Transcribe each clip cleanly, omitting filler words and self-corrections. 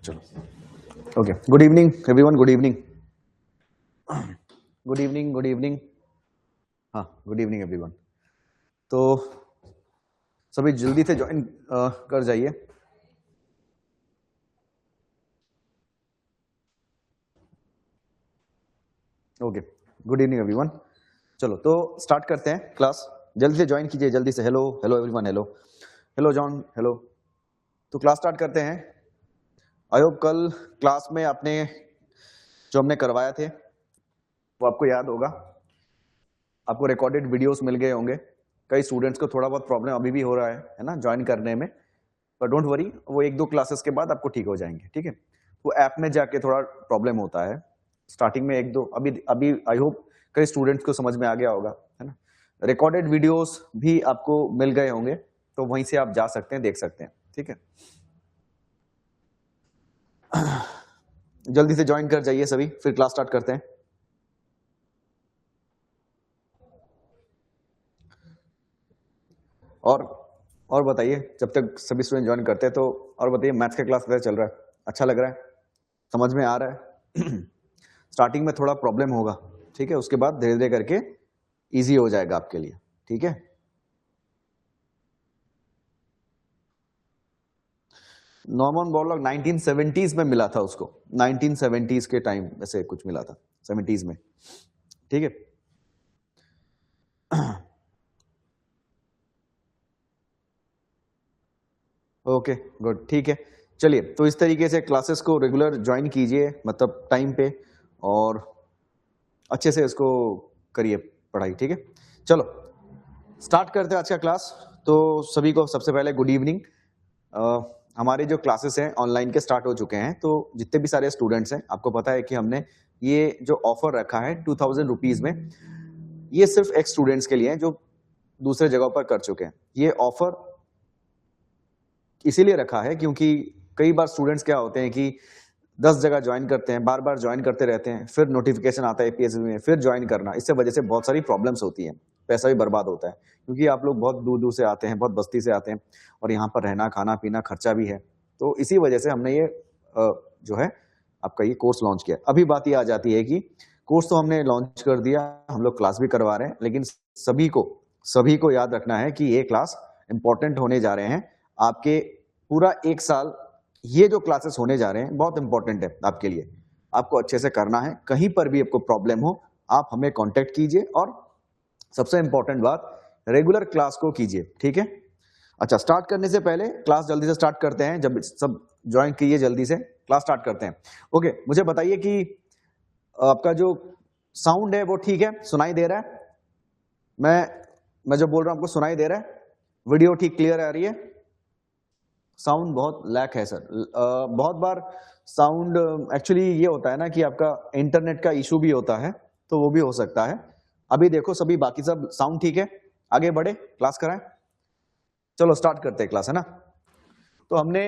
चलो okay, good evening everyone, good evening, good evening, good evening. हाँ, good evening everyone. तो सभी जल्दी से ज्वाइन कर जाइए। Okay, good evening everyone. चलो तो स्टार्ट करते हैं क्लास। जल्दी से ज्वाइन कीजिए, जल्दी से। Hello hello everyone, hello hello John, hello. तो क्लास स्टार्ट करते हैं। आई होप कल क्लास में आपने जो हमने करवाया थे वो आपको याद होगा। आपको रिकॉर्डेड वीडियोस मिल गए होंगे। कई स्टूडेंट्स को थोड़ा बहुत प्रॉब्लम अभी भी हो रहा है ना, ज्वाइन करने में, पर डोंट वरी, वो एक दो क्लासेस के बाद आपको ठीक हो जाएंगे। ठीक है, वो ऐप में जाके थोड़ा प्रॉब्लम होता है स्टार्टिंग में, एक दो। अभी अभी आई होप कई स्टूडेंट्स को समझ में आ गया होगा, है ना। रिकॉर्डेड वीडियोस भी आपको मिल गए होंगे, तो वहीं से आप जा सकते हैं, देख सकते हैं। ठीक है, जल्दी से ज्वाइन कर जाइए सभी, फिर क्लास स्टार्ट करते हैं। और बताइए, जब तक सभी स्टूडेंट ज्वाइन करते हैं तो और बताइए, मैथ्स का क्लास कैसा चल रहा है? अच्छा लग रहा है? समझ में आ रहा है? स्टार्टिंग में थोड़ा प्रॉब्लम होगा, ठीक है, उसके बाद धीरे धीरे करके इजी हो जाएगा आपके लिए। ठीक है, नॉर्मन बोरलॉग 1970s में मिला था उसको, 1970s के टाइम ऐसे कुछ मिला था, 70s में। ठीक है, ओके गुड, ठीक है। चलिए, तो इस तरीके से क्लासेस को रेगुलर ज्वाइन कीजिए, मतलब टाइम पे, और अच्छे से इसको करिए पढ़ाई। ठीक है, चलो स्टार्ट करते हैं आज का क्लास। तो सभी को सबसे पहले गुड इवनिंग। हमारे जो क्लासेस हैं ऑनलाइन के स्टार्ट हो चुके हैं, तो जितने भी सारे स्टूडेंट्स हैं, आपको पता है कि हमने ये जो ऑफर रखा है 2000 रुपीज में, ये सिर्फ एक स्टूडेंट्स के लिए है जो दूसरे जगह पर कर चुके हैं। ये ऑफर इसीलिए रखा है क्योंकि कई बार स्टूडेंट्स क्या होते हैं कि 10 जगह ज्वाइन करते हैं, बार बार ज्वाइन करते रहते हैं, फिर नोटिफिकेशन आता है एपीएसबी में, फिर ज्वाइन करना, इससे वजह से बहुत सारी प्रॉब्लम्स होती हैं, पैसा भी बर्बाद होता है, क्योंकि आप लोग बहुत दूर दूर से आते हैं, बहुत बस्ती से आते हैं, और यहाँ पर रहना खाना पीना खर्चा भी है। तो इसी वजह से हमने ये जो है आपका ये कोर्स लॉन्च किया। अभी बात ये आ जाती है कि कोर्स तो हमने लॉन्च कर दिया, हम लोग क्लास भी करवा रहे हैं, लेकिन सभी को याद रखना है कि ये क्लास इंपॉर्टेंट होने जा रहे हैं आपके पूरा एक साल। ये जो क्लासेस होने जा रहे हैं बहुत इंपॉर्टेंट है आपके लिए, आपको अच्छे से करना है। कहीं पर भी आपको प्रॉब्लम हो, आप हमें कांटेक्ट कीजिए, और सबसे इंपॉर्टेंट बात, रेगुलर क्लास को कीजिए। ठीक है, अच्छा, स्टार्ट करने से पहले क्लास जल्दी से स्टार्ट करते हैं। जब सब ज्वाइन कीजिए, जल्दी से क्लास स्टार्ट करते हैं। ओके, मुझे बताइए कि आपका जो साउंड है वो ठीक है, सुनाई दे रहा है? मैं जो बोल रहा हूं आपको सुनाई दे रहा है? वीडियो ठीक क्लियर आ रही है? साउंड बहुत लैक है सर। बहुत बार साउंड एक्चुअली ये होता है ना कि आपका इंटरनेट का इशू भी होता है, तो वो भी हो सकता है। अभी देखो सभी, बाकी सब साउंड ठीक है, आगे बढ़े, क्लास कराएं। चलो स्टार्ट करते हैं क्लास, है ना। तो हमने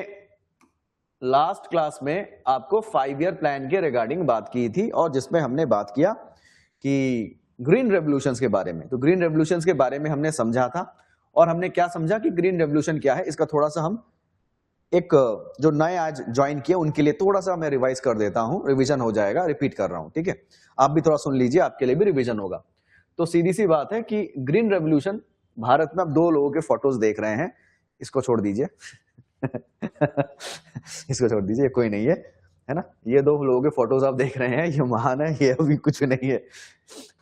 लास्ट क्लास में आपको 5 ईयर प्लान के रिगार्डिंग बात की थी, और जिसमें हमने बात किया कि ग्रीन रेवोल्यूशंस के बारे में। तो ग्रीन रेवोल्यूशंस के बारे में हमने समझा था, और हमने क्या समझा कि ग्रीन रेवोल्यूशन क्या है, इसका थोड़ा सा हम एक जो नए आज ज्वाइन किए उनके लिए थोड़ा सा मैं रिवाइज कर देता हूं, रिवीजन हो जाएगा, रिपीट कर रहा हूं। ठीक है, आप भी थोड़ा सुन लीजिए, आपके लिए भी रिवीजन होगा। तो सीधी सी बात है कि ग्रीन रेवोल्यूशन, भारत में आप 2 लोगों के फोटोज देख रहे हैं, इसको छोड़ दीजिए इसको छोड़ दीजिए, कोई नहीं है ना। ये 2 लोगों के फोटोज आप देख रहे हैं, ये महान है, ये अभी कुछ नहीं है।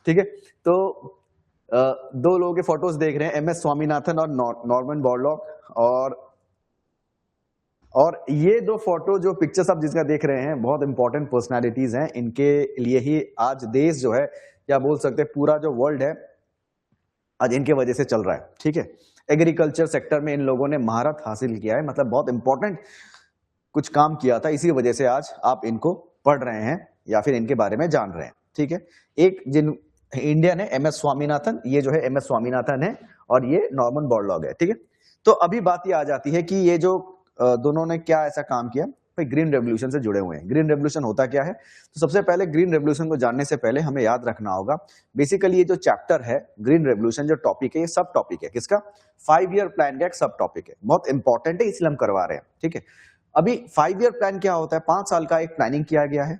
ठीक है, तो 2 लोगों के फोटोज देख रहे हैं, एमएस स्वामीनाथन और नॉर्मन बोरलॉग। और ये 2 फोटो, जो पिक्चर्स आप जिसका देख रहे हैं, बहुत इंपॉर्टेंट पर्सनालिटीज हैं। इनके लिए ही आज देश जो है, या बोल सकते हैं पूरा जो वर्ल्ड है, आज इनके वजह से चल रहा है। ठीक है, एग्रीकल्चर सेक्टर में इन लोगों ने महारत हासिल किया है, मतलब बहुत इंपॉर्टेंट कुछ काम किया था, इसी वजह से आज आप इनको पढ़ रहे हैं या फिर इनके बारे में जान रहे हैं। ठीक है, एक जिन इंडियन है एमएस स्वामीनाथन, ये जो है एमएस स्वामीनाथन है, और ये नॉर्मन बोरलॉग है। ठीक है, तो अभी बात ये आ जाती है कि ये जो दोनों ने क्या ऐसा काम किया, भाई ग्रीन रेवोल्यूशन से जुड़े हुए हैं। ग्रीन रेवोल्यूशन होता क्या है? तो सबसे पहले ग्रीन रेवोल्यूशन को जानने से पहले हमें याद रखना होगा, बेसिकली ये जो चैप्टर है ग्रीन रेवोल्यूशन, जो टॉपिक है, ये सब टॉपिक है किसका? 5 ईयर प्लान का एक सब टॉपिक है, बहुत इंपॉर्टेंट है, इसलिए हम करवा रहे हैं। ठीक है, अभी 5 ईयर प्लान क्या होता है, 5 साल का एक प्लानिंग किया गया है।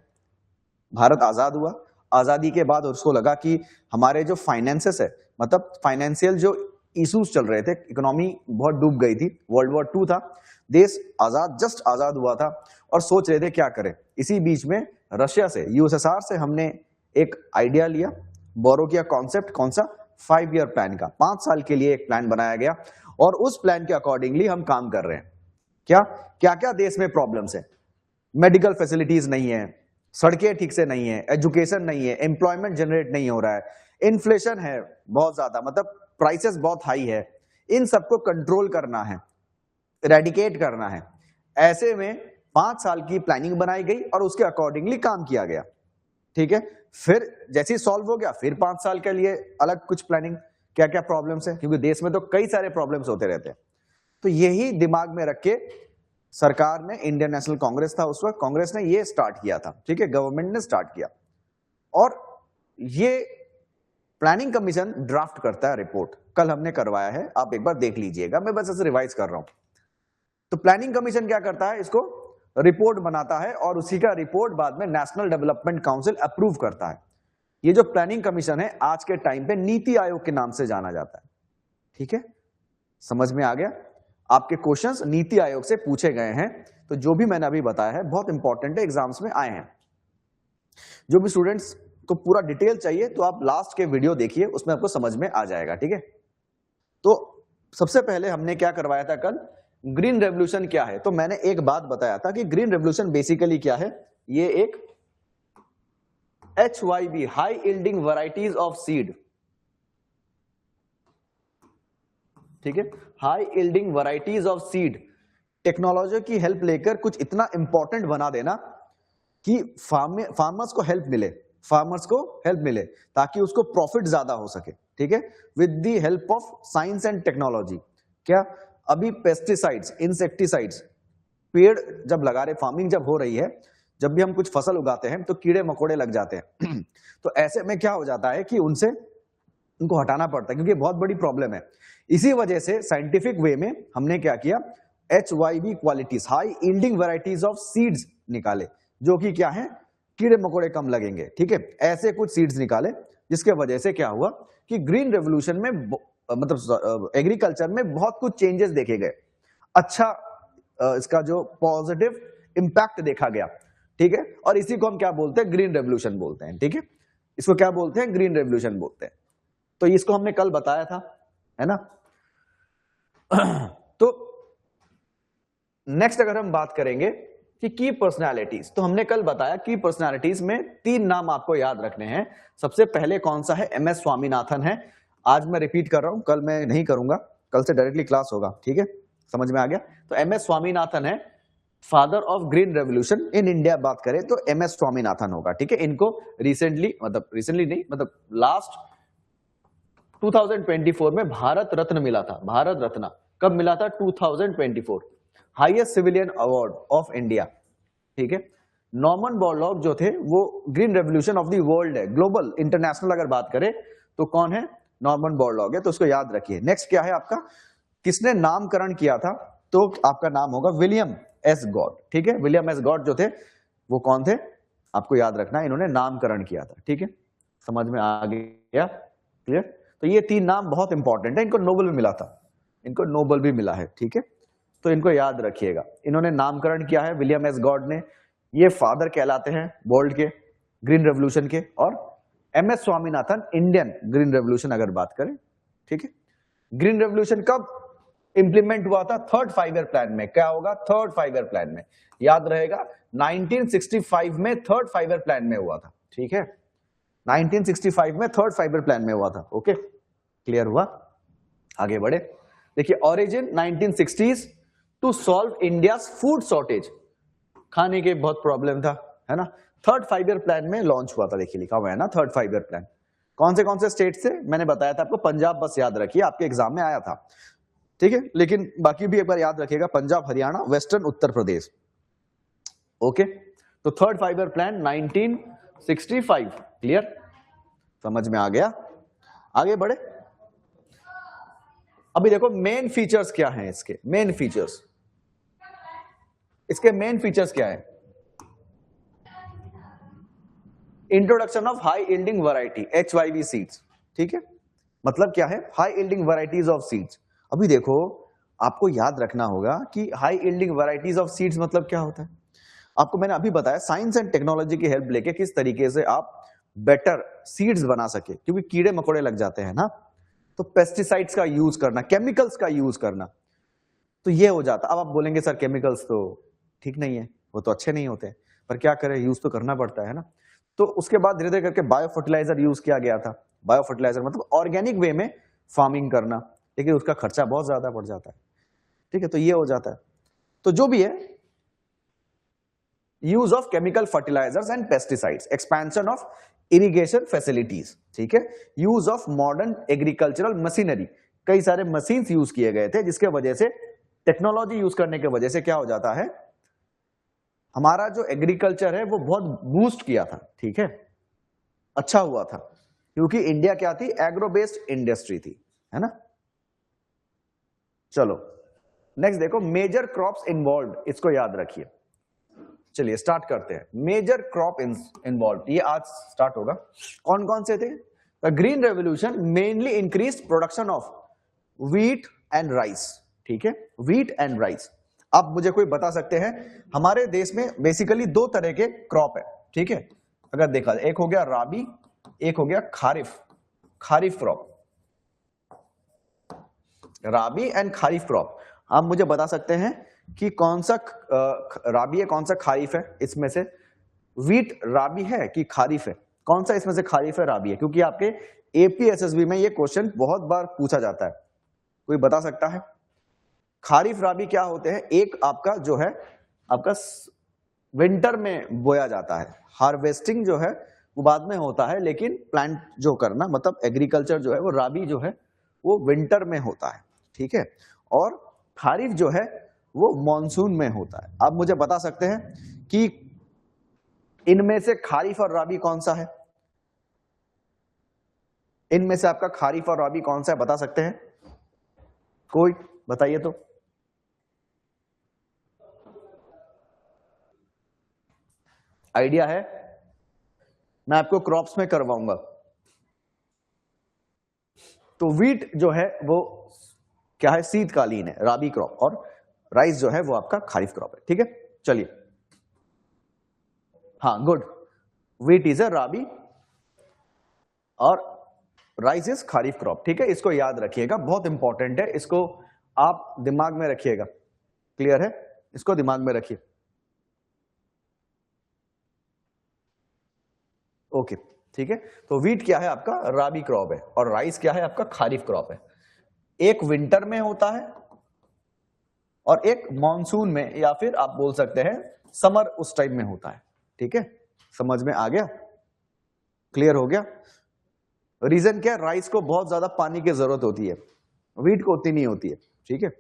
भारत आजाद हुआ, आजादी के बाद उसको लगा कि हमारे जो फाइनेंसेस है, मतलब फाइनेंशियल जो इश्यूज चल रहे थे, इकोनॉमी बहुत डूब गई थी, वर्ल्ड वॉर 2 था, देश जस्ट आजाद हुआ था और सोच रहे थे क्या करें। इसी बीच में रशिया से, यूएसएसआर से हमने एक आइडिया लिया, बोरो किया कॉन्सेप्ट, कौन सा, 5 ईयर प्लान का। 5 साल के लिए एक प्लान बनाया गया और उस प्लान के अकॉर्डिंगली हम काम कर रहे हैं। क्या क्या क्या देश में प्रॉब्लम्स है, मेडिकल फैसिलिटीज नहीं है, सड़कें ठीक से नहीं है, एजुकेशन नहीं है, एम्प्लॉयमेंट जनरेट नहीं हो रहा है, इन्फ्लेशन है बहुत ज्यादा, मतलब प्राइसेस बहुत हाई है, इन सबको कंट्रोल करना है, रेडिकेट करना है। ऐसे में 5 साल की प्लानिंग बनाई गई और उसके अकॉर्डिंगली काम किया गया। ठीक है, फिर जैसे ही सॉल्व हो गया, फिर 5 साल के लिए अलग कुछ प्लानिंग, क्या क्या प्रॉब्लम्स है, क्योंकि देश में तो कई सारे प्रॉब्लम्स होते रहते हैं। तो यही दिमाग में रख के सरकार ने, इंडियन नेशनल कांग्रेस था उस वक्त, कांग्रेस ने ये स्टार्ट किया था। ठीक है, गवर्नमेंट ने स्टार्ट किया और ये प्लानिंग कमीशन ड्राफ्ट करता है रिपोर्ट। कल हमने करवाया है, आप एक बार देख लीजिएगा, मैं बस ऐसे रिवाइज कर रहा हूं। तो प्लानिंग कमीशन क्या करता है, इसको रिपोर्ट बनाता है और उसी का रिपोर्ट बाद में नेशनल डेवलपमेंट काउंसिल अप्रूव करता है। ये जो प्लानिंग कमीशन है आज के टाइम पे नीति आयोग के नाम से जाना जाता है। ठीक है, समझ में आ गया? आपके क्वेश्चंस नीति आयोग से पूछे गए हैं, तो जो भी मैंने अभी बताया है बहुत इंपॉर्टेंट है, एग्जाम्स में आए हैं। जो भी स्टूडेंट्स को पूरा डिटेल चाहिए तो आप लास्ट के वीडियो देखिए, उसमें आपको समझ में आ जाएगा। ठीक है, तो सबसे पहले हमने क्या करवाया था कल, ग्रीन रेवोल्यूशन क्या है। तो मैंने एक बात बताया था कि ग्रीन रेवोल्यूशन बेसिकली क्या है, ये एक HYV, high yielding varieties of seed, ठीक है, high yielding varieties of seed, technology की हेल्प लेकर कुछ इतना इंपॉर्टेंट बना देना कि फार्मर्स को हेल्प मिले, फार्मर्स को हेल्प मिले ताकि उसको प्रॉफिट ज्यादा हो सके। ठीक है, with the help of science and technology. क्या, अभी पेस्टिसाइड्स, इंसेक्टिसाइड्स, पेड़ जब लगा रहे, फार्मिंग जब हो रही है, जब भी हम कुछ फसल उगाते हैं तो कीड़े मकोड़े लग जाते हैं तो ऐसे में क्या हो जाता है कि उनसे उनको हटाना पड़ता है, क्योंकि बहुत बड़ी प्रॉब्लम है। इसी वजह से साइंटिफिक वे में हमने क्या किया, HYV qualities, high yielding varieties of seeds निकाले, जो कि क्या है, कीड़े मकोड़े कम लगेंगे। ठीक है, ऐसे कुछ सीड्स निकाले, जिसके वजह से क्या हुआ कि ग्रीन रेवोल्यूशन में, मतलब एग्रीकल्चर में बहुत कुछ चेंजेस देखे गए, अच्छा इसका जो पॉजिटिव इंपैक्ट देखा गया। ठीक है, और इसी को हम क्या बोलते हैं, ग्रीन रेवोल्यूशन बोलते हैं। ठीक है, इसको क्या बोलते हैं, ग्रीन रेवोल्यूशन बोलते हैं। तो इसको हमने कल बताया था, है ना। तो नेक्स्ट अगर हम बात करेंगे कि की पर्सनालिटीज, तो हमने कल बताया की पर्सनालिटीज में 3 नाम आपको याद रखने हैं। सबसे पहले कौन सा है, MS स्वामीनाथन है। आज मैं रिपीट कर रहा हूं, कल मैं नहीं करूंगा, कल से डायरेक्टली क्लास होगा। ठीक है, समझ में आ गया। तो MS स्वामीनाथन है, father of green revolution in India बात करें तो MS स्वामीनाथन होगा। ठीक है, इनको रिसेंटली, मतलब रिसेंटली नहीं, मतलब लास्ट 2024 में भारत रत्न मिला था। भारत रत्न कब मिला था, 2024, highest civilian award of India. ठीक है, नॉर्मन बोरलॉग जो थे वो green revolution of the world है, ग्लोबल इंटरनेशनल अगर बात करें तो कौन है, नॉर्मन बोरलॉग है, तो उसको याद रखिए। नेक्स्ट क्या है आपका, किसने नामकरण किया था, तो आपका नाम होगा विलियम एस गॉड। ठीक है, विलियम एस गॉड जो थे वो कौन थे, आपको याद रखना, इन्होंने नामकरण किया था। ठीक है, समझ में आ गया, क्लियर। तो ये 3 नाम बहुत इंपॉर्टेंट है, इनको नोबेल भी मिला था, इनको नोबेल भी मिला है। ठीक है, तो इनको याद रखिएगा, इन्होंने नामकरण किया है विलियम एस गॉड ने, ये फादर कहलाते हैं वर्ल्ड के ग्रीन रेवोल्यूशन के। और MS Swaminathan Indian green revolution अगर बात करें। ठीक है, ग्रीन रेवोल्यूशन कब इंप्लीमेंट हुआ था, 3rd 5 ईयर प्लान में। क्या होगा, 3rd 5 ईयर प्लान में, याद रहेगा 1965 में 3rd 5 ईयर प्लान में हुआ था। ठीक है, 1965 में 3rd 5 ईयर प्लान में हुआ था। ओके, क्लियर हुआ, आगे बढ़े। देखिए, origin 1960s to solve India's food shortage, खाने के बहुत प्रॉब्लम था, है ना। 3rd 5 ईयर प्लान में लॉन्च हुआ था, देखिए लिखा हुआ है ना 3rd 5 ईयर प्लान। कौन से स्टेट से, मैंने बताया था आपको, पंजाब बस याद रखिए, आपके एग्जाम में आया था। ठीक है, लेकिन बाकी भी एक बार याद रखिएगा, पंजाब, हरियाणा, वेस्टर्न उत्तर प्रदेश। ओके, तो 3rd 5 ईयर प्लान 1965, क्लियर, समझ में आ गया, आगे बढ़े। अभी देखो मेन फीचर्स क्या हैं इसके, मेन फीचर्स, इसके मेन फीचर्स क्या है? Introduction of high yielding variety HYV seeds, ठीक है, मतलब क्या है? High yielding varieties of seeds. अभी देखो आपको याद रखना होगा कि high yielding varieties of seeds मतलब क्या होता है। आपको मैंने अभी बताया साइंस एंड टेक्नोलॉजी की हेल्प लेके किस तरीके से आप बेटर सीड्स बना सके, क्योंकि कीड़े मकोड़े लग जाते हैं ना, तो पेस्टिसाइड्स का यूज करना, केमिकल्स का यूज करना, तो ये हो जाता। अब आप बोलेंगे सर केमिकल्स तो ठीक नहीं है, वो तो अच्छे नहीं होते, पर क्या करें, यूज तो करना पड़ता है ना। तो उसके बाद धीरे धीरे करके बायो फर्टिलाइजर यूज किया गया था। बायो फर्टिलाइजर मतलब ऑर्गेनिक वे में फार्मिंग करना, लेकिन उसका खर्चा बहुत ज्यादा बढ़ जाता है, ठीक है, तो ये हो जाता है। तो जो भी है, use of chemical fertilisers and pesticides, expansion of irrigation facilities, ठीक है, use of modern agricultural machinery, कई सारे मशीन्स यूज किए गए थे, जिसके वजह से टेक्नोलॉजी यूज करने की वजह से क्या हो जाता है, हमारा जो एग्रीकल्चर है वो बहुत बूस्ट किया था, ठीक है, अच्छा हुआ था, क्योंकि इंडिया क्या थी, एग्रो बेस्ड इंडस्ट्री थी, है ना। चलो नेक्स्ट देखो, मेजर क्रॉप्स इन्वॉल्व, इसको याद रखिए। चलिए स्टार्ट करते हैं। मेजर क्रॉप इन्वॉल्व, ये आज स्टार्ट होगा। कौन कौन से थे? The green revolution mainly increase production of wheat and rice, ठीक है, व्हीट एंड राइस। आप मुझे कोई बता सकते हैं, हमारे देश में बेसिकली दो तरह के क्रॉप है, ठीक है, अगर देखा जाए, एक हो गया राबी, एक हो गया kharif, kharif crop, rabi and kharif crop. आप मुझे बता सकते हैं कि कौन सा राबी है, कौन सा खारिफ है, इसमें से व्हीट राबी है कि खारिफ है, कौन सा इसमें से खारिफ है राबी है, क्योंकि आपके एपीएसएसबी में ये क्वेश्चन बहुत बार पूछा जाता है। कोई बता सकता है खारिफ राबी क्या होते हैं? एक आपका जो है, आपका विंटर में बोया जाता है, हार्वेस्टिंग जो है वो बाद में होता है, लेकिन प्लांट जो करना, मतलब एग्रीकल्चर जो है वो राबी जो है वो विंटर में होता है, ठीक है, और खारिफ जो है वो मॉनसून में होता है। आप मुझे बता सकते हैं कि इनमें से खारिफ और राबी कौन सा है? इनमें से आपका खारिफ और राबी कौन सा है, बता सकते हैं? कोई बताइए तो। आइडिया है? मैं आपको क्रॉप्स में करवाऊंगा। तो व्हीट जो है वो क्या है, शीतकालीन है, राबी क्रॉप, और राइस जो है वो आपका खारिफ क्रॉप है, ठीक है। चलिए, हाँ गुड, व्हीट इज अ राबी और राइस इज खारिफ क्रॉप, ठीक है, इसको याद रखिएगा, बहुत इंपॉर्टेंट है, इसको आप दिमाग में रखिएगा। क्लियर है? इसको दिमाग में रखिए। ओके, ठीक है। तो व्हीट क्या है आपका, राबी क्रॉप है, और राइस क्या है आपका, खारिफ क्रॉप है। एक विंटर में होता है और एक मॉनसून में, या फिर आप बोल सकते हैं समर, उस टाइम में होता है, ठीक है। समझ में आ गया? क्लियर हो गया? रीजन क्या है, राइस को बहुत ज्यादा पानी की जरूरत होती है, व्हीट को उतनी नहीं होती है, ठीक है।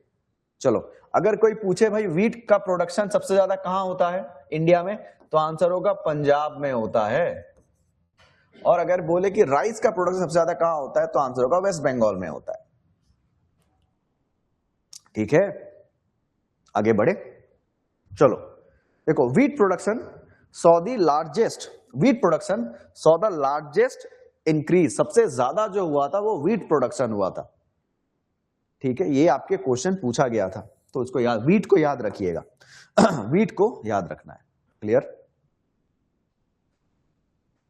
चलो, अगर कोई पूछे भाई व्हीट का प्रोडक्शन सबसे ज्यादा कहां होता है इंडिया में, तो आंसर होगा पंजाब में होता है। और अगर बोले कि राइस का प्रोडक्शन सबसे ज्यादा कहां होता है, तो आंसर होगा वेस्ट बंगाल में होता है, ठीक है। आगे बढ़े, चलो देखो, wheat production saw the largest, wheat production saw the largest increase, सबसे ज्यादा जो हुआ था वो व्हीट प्रोडक्शन हुआ था, ठीक है, ये आपके क्वेश्चन पूछा गया था, तो इसको याद, व्हीट को याद रखिएगा। व्हीट को याद रखना है। क्लियर?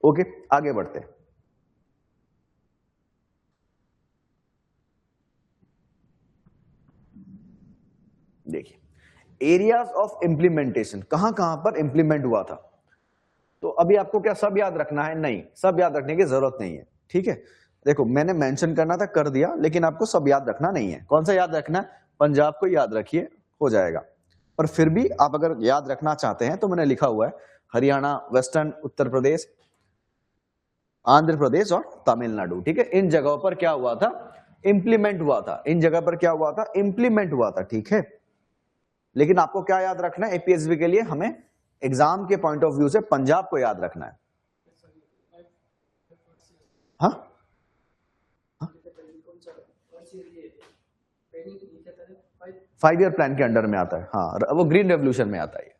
ओके, आगे बढ़ते हैं। देखिए, एरियाज ऑफ इंप्लीमेंटेशन, कहां कहां पर इंप्लीमेंट हुआ था। तो अभी आपको क्या सब याद रखना है? नहीं, सब याद रखने की जरूरत नहीं है, ठीक है। देखो, मैंने मेंशन करना था, कर दिया, लेकिन आपको सब याद रखना नहीं है। कौन सा याद रखना है? पंजाब को याद रखिए, हो जाएगा। पर फिर भी आप अगर याद रखना चाहते हैं तो मैंने लिखा हुआ है हरियाणा, वेस्टर्न उत्तर प्रदेश, आंध्र प्रदेश और तमिलनाडु, ठीक है। इन जगहों पर क्या हुआ था, इंप्लीमेंट हुआ था, इन जगह पर क्या हुआ था, इंप्लीमेंट हुआ था, ठीक है। लेकिन आपको क्या याद रखना है एपीएसबी के लिए, हमें एग्जाम के पॉइंट ऑफ व्यू से पंजाब को याद रखना है। हाँ, 5 ईयर प्लान के अंडर में आता है, हाँ वो ग्रीन रेवोल्यूशन में आता है,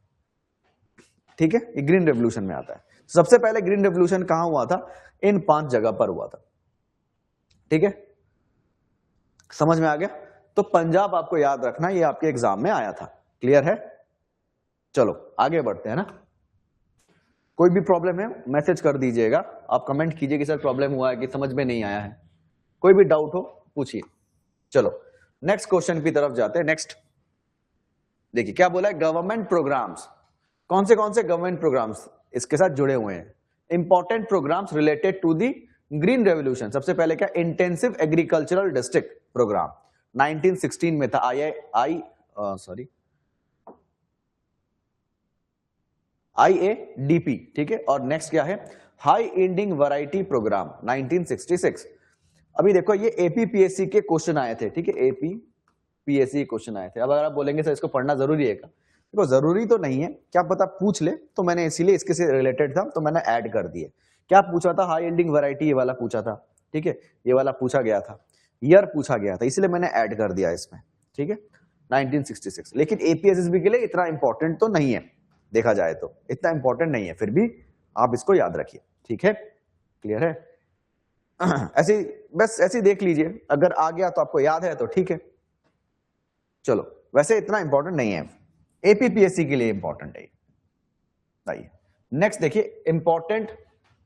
ठीक है, ये ग्रीन रेवोल्यूशन में आता है। सबसे पहले ग्रीन रेवोल्यूशन कहां हुआ था? इन 5 जगह पर हुआ था, ठीक है, समझ में आ गया? तो पंजाब आपको याद रखना, ये आपके एग्जाम में आया था, क्लियर है? चलो आगे बढ़ते हैं ना। कोई भी प्रॉब्लम है मैसेज कर दीजिएगा, आप कमेंट कीजिए कि सर प्रॉब्लम हुआ है कि समझ में नहीं आया है, कोई भी डाउट हो पूछिए। चलो नेक्स्ट क्वेश्चन की तरफ जाते हैं। नेक्स्ट देखिए क्या बोला है, गवर्नमेंट प्रोग्राम्स। कौन से गवर्नमेंट प्रोग्राम्स इसके साथ जुड़े हुए हैं? Important programmes related to the green revolution. सबसे पहले क्या, इंटेंसिव एग्रीकल्चरल डिस्ट्रिक्ट प्रोग्राम 1916 में था, IADP, ठीक है। और नेक्स्ट क्या है, हाई इंडिंग वैरायटी प्रोग्राम 1966। अभी देखो ये APPSC के क्वेश्चन आए थे, ठीक है, APPSC क्वेश्चन आए थे। अब अगर आप बोलेंगे सर इसको पढ़ना जरूरी है क्या? देखो जरूरी तो नहीं है, क्या पता पूछ ले, तो मैंने इसीलिए इसके से रिलेटेड था तो मैंने ऐड कर दिए। क्या पूछा था? हाई इंडिंग वैरायटी, ये वाला पूछा था, ठीक है, ये वाला पूछा गया था, ईयर पूछा गया था, इसलिए मैंने ऐड कर दिया इसमें, ठीक है, 1966। लेकिन APSSB के लिए इतना इंपॉर्टेंट तो नहीं है, देखा जाए तो इतना इंपॉर्टेंट नहीं है, फिर भी आप इसको याद रखिए, ठीक है, क्लियर है? ऐसे बस ऐसे देख लीजिए, अगर आ गया तो आपको याद है तो ठीक है। चलो वैसे इतना इंपॉर्टेंट नहीं है, APPSC के लिए इंपॉर्टेंट है। आइए नेक्स्ट देखिए, इंपॉर्टेंट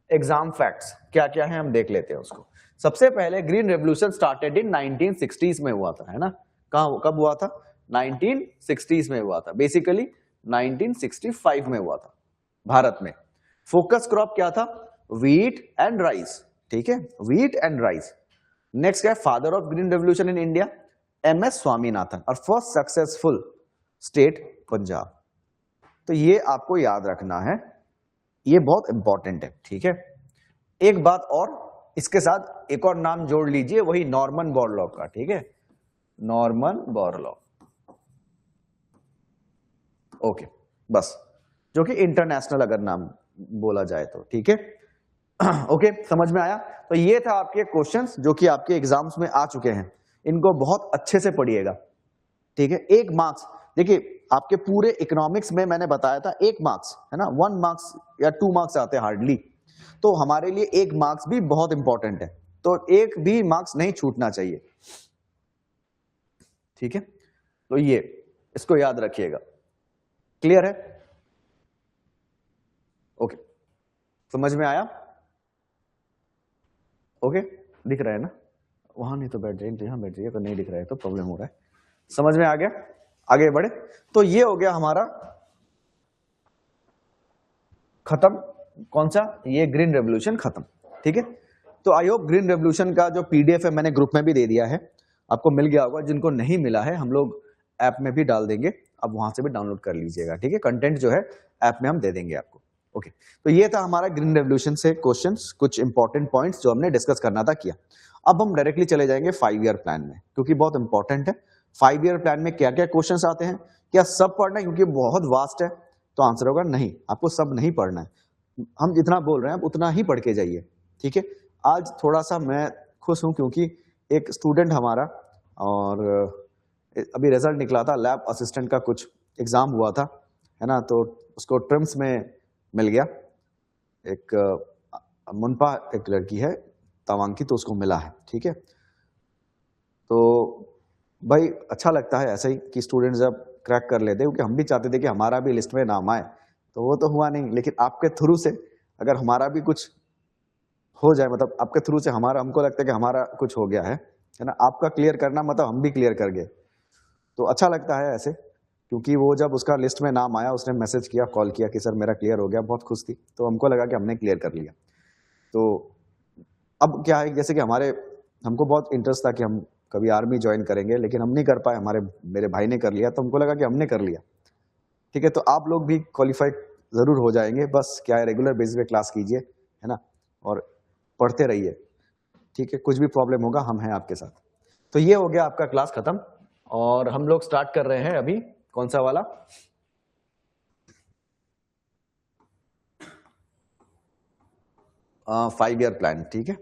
एग्जाम फैक्ट्स क्या क्या है हम देख लेते हैं उसको। सबसे पहले green revolution started in 1960s में हुआ था, है ना? कब हुआ था? 1960s में हुआ था, बेसिकली 1965 में हुआ था भारत में। फोकस क्रॉप क्या था? व्हीट एंड राइस, ठीक है, व्हीट एंड राइस। नेक्स्ट क्या है, father of green revolution in India MS Swaminathan, और फर्स्ट सक्सेसफुल स्टेट पंजाब। तो ये आपको याद रखना है, ये बहुत इंपॉर्टेंट है, ठीक है। एक बात और, इसके साथ एक और नाम जोड़ लीजिए, वही नॉर्मन बोरलॉग का, ठीक है, नॉर्मन बोरलॉग, ओके, बस, जो कि इंटरनेशनल अगर नाम बोला जाए तो, ठीक है। ओके, समझ में आया? तो ये था आपके क्वेश्चंस जो कि आपके एग्जाम्स में आ चुके हैं, इनको बहुत अच्छे से पढ़िएगा, ठीक है। 1 मार्क्स, देखिए आपके पूरे इकोनॉमिक्स में मैंने बताया था 1 मार्क्स, है ना, 1 मार्क्स या 2 मार्क्स आते हैं हार्डली, तो हमारे लिए 1 मार्क्स भी बहुत इंपॉर्टेंट है, तो 1 भी मार्क्स नहीं छूटना चाहिए, ठीक है। तो ये इसको याद रखिएगा, क्लियर है? ओके, समझ में आया? ओके, दिख रहा है ना? वहां नहीं तो बैठ जाइए, यहां बैठ जाइए, तो नहीं दिख रहा है तो प्रॉब्लम हो रहा है। समझ में आ गया? आगे बढ़े। तो ये हो गया हमारा खत्म, कौन सा, ये ग्रीन रेवोल्यूशन खत्म, ठीक है। तो आई होप ग्रीन रेवोल्यूशन का जो PDF है मैंने ग्रुप में भी दे दिया है, आपको मिल गया होगा। जिनको नहीं मिला है हम लोग ऐप में भी डाल देंगे, आप वहां से भी डाउनलोड कर लीजिएगा, ठीक है। कंटेंट जो है ऐप में हम दे देंगे आपको, ओके। तो ये था हमारा ग्रीन रेवोल्यूशन से क्वेश्चंस, कुछ इंपॉर्टेंट पॉइंट्स जो हमने डिस्कस करना था किया। अब हम डायरेक्टली चले जाएंगे 5 ईयर प्लान में, क्योंकि बहुत इंपॉर्टेंट है। 5 ईयर प्लान में क्या क्या क्वेश्चंस आते हैं, क्या सब पढ़ना है? क्योंकि बहुत वास्ट है, तो आंसर होगा नहीं, आपको सब नहीं पढ़ना है। हम जितना बोल रहे हैं आप उतना ही पढ़ के जाइए, ठीक है। आज थोड़ा सा मैं खुश हूं क्योंकि एक स्टूडेंट हमारा, और अभी रिजल्ट निकला था, लैब असिस्टेंट का कुछ एग्जाम हुआ था, है ना, तो उसको ट्रिम्स में मिल गया। एक मुनपा एक लड़की है तवांग की, तो उसको मिला है, ठीक है। तो भाई अच्छा लगता है ऐसा ही कि स्टूडेंट जब क्रैक कर लेते हैं, क्योंकि हम भी चाहते थे कि हमारा भी लिस्ट में नाम आए, तो वो तो हुआ नहीं, लेकिन आपके थ्रू से अगर हमारा भी कुछ हो जाए, मतलब आपके थ्रू से हमारा, हमको लगता है कि हमारा कुछ हो गया है ना, आपका क्लियर करना मतलब हम भी क्लियर कर गए, तो अच्छा लगता है ऐसे। क्योंकि वो जब उसका लिस्ट में नाम आया, उसने मैसेज किया, कॉल किया कि सर मेरा क्लियर हो गया, बहुत खुश थी, तो हमको लगा कि हमने क्लियर कर लिया। तो अब क्या है, जैसे कि हमको बहुत इंटरेस्ट था कि हम कभी आर्मी ज्वाइन करेंगे, लेकिन हम नहीं कर पाए, मेरे भाई ने कर लिया, तो हमको लगा कि हमने कर लिया, ठीक है। तो आप लोग भी क्वालिफाइड जरूर हो जाएंगे, बस क्या है, रेगुलर बेसिस पे क्लास कीजिए, है ना, और पढ़ते रहिए, ठीक है। कुछ भी प्रॉब्लम होगा हम हैं आपके साथ। तो ये हो गया आपका क्लास खत्म, और हम लोग स्टार्ट कर रहे हैं अभी कौन सा वाला, फाइव ईयर प्लान, ठीक है।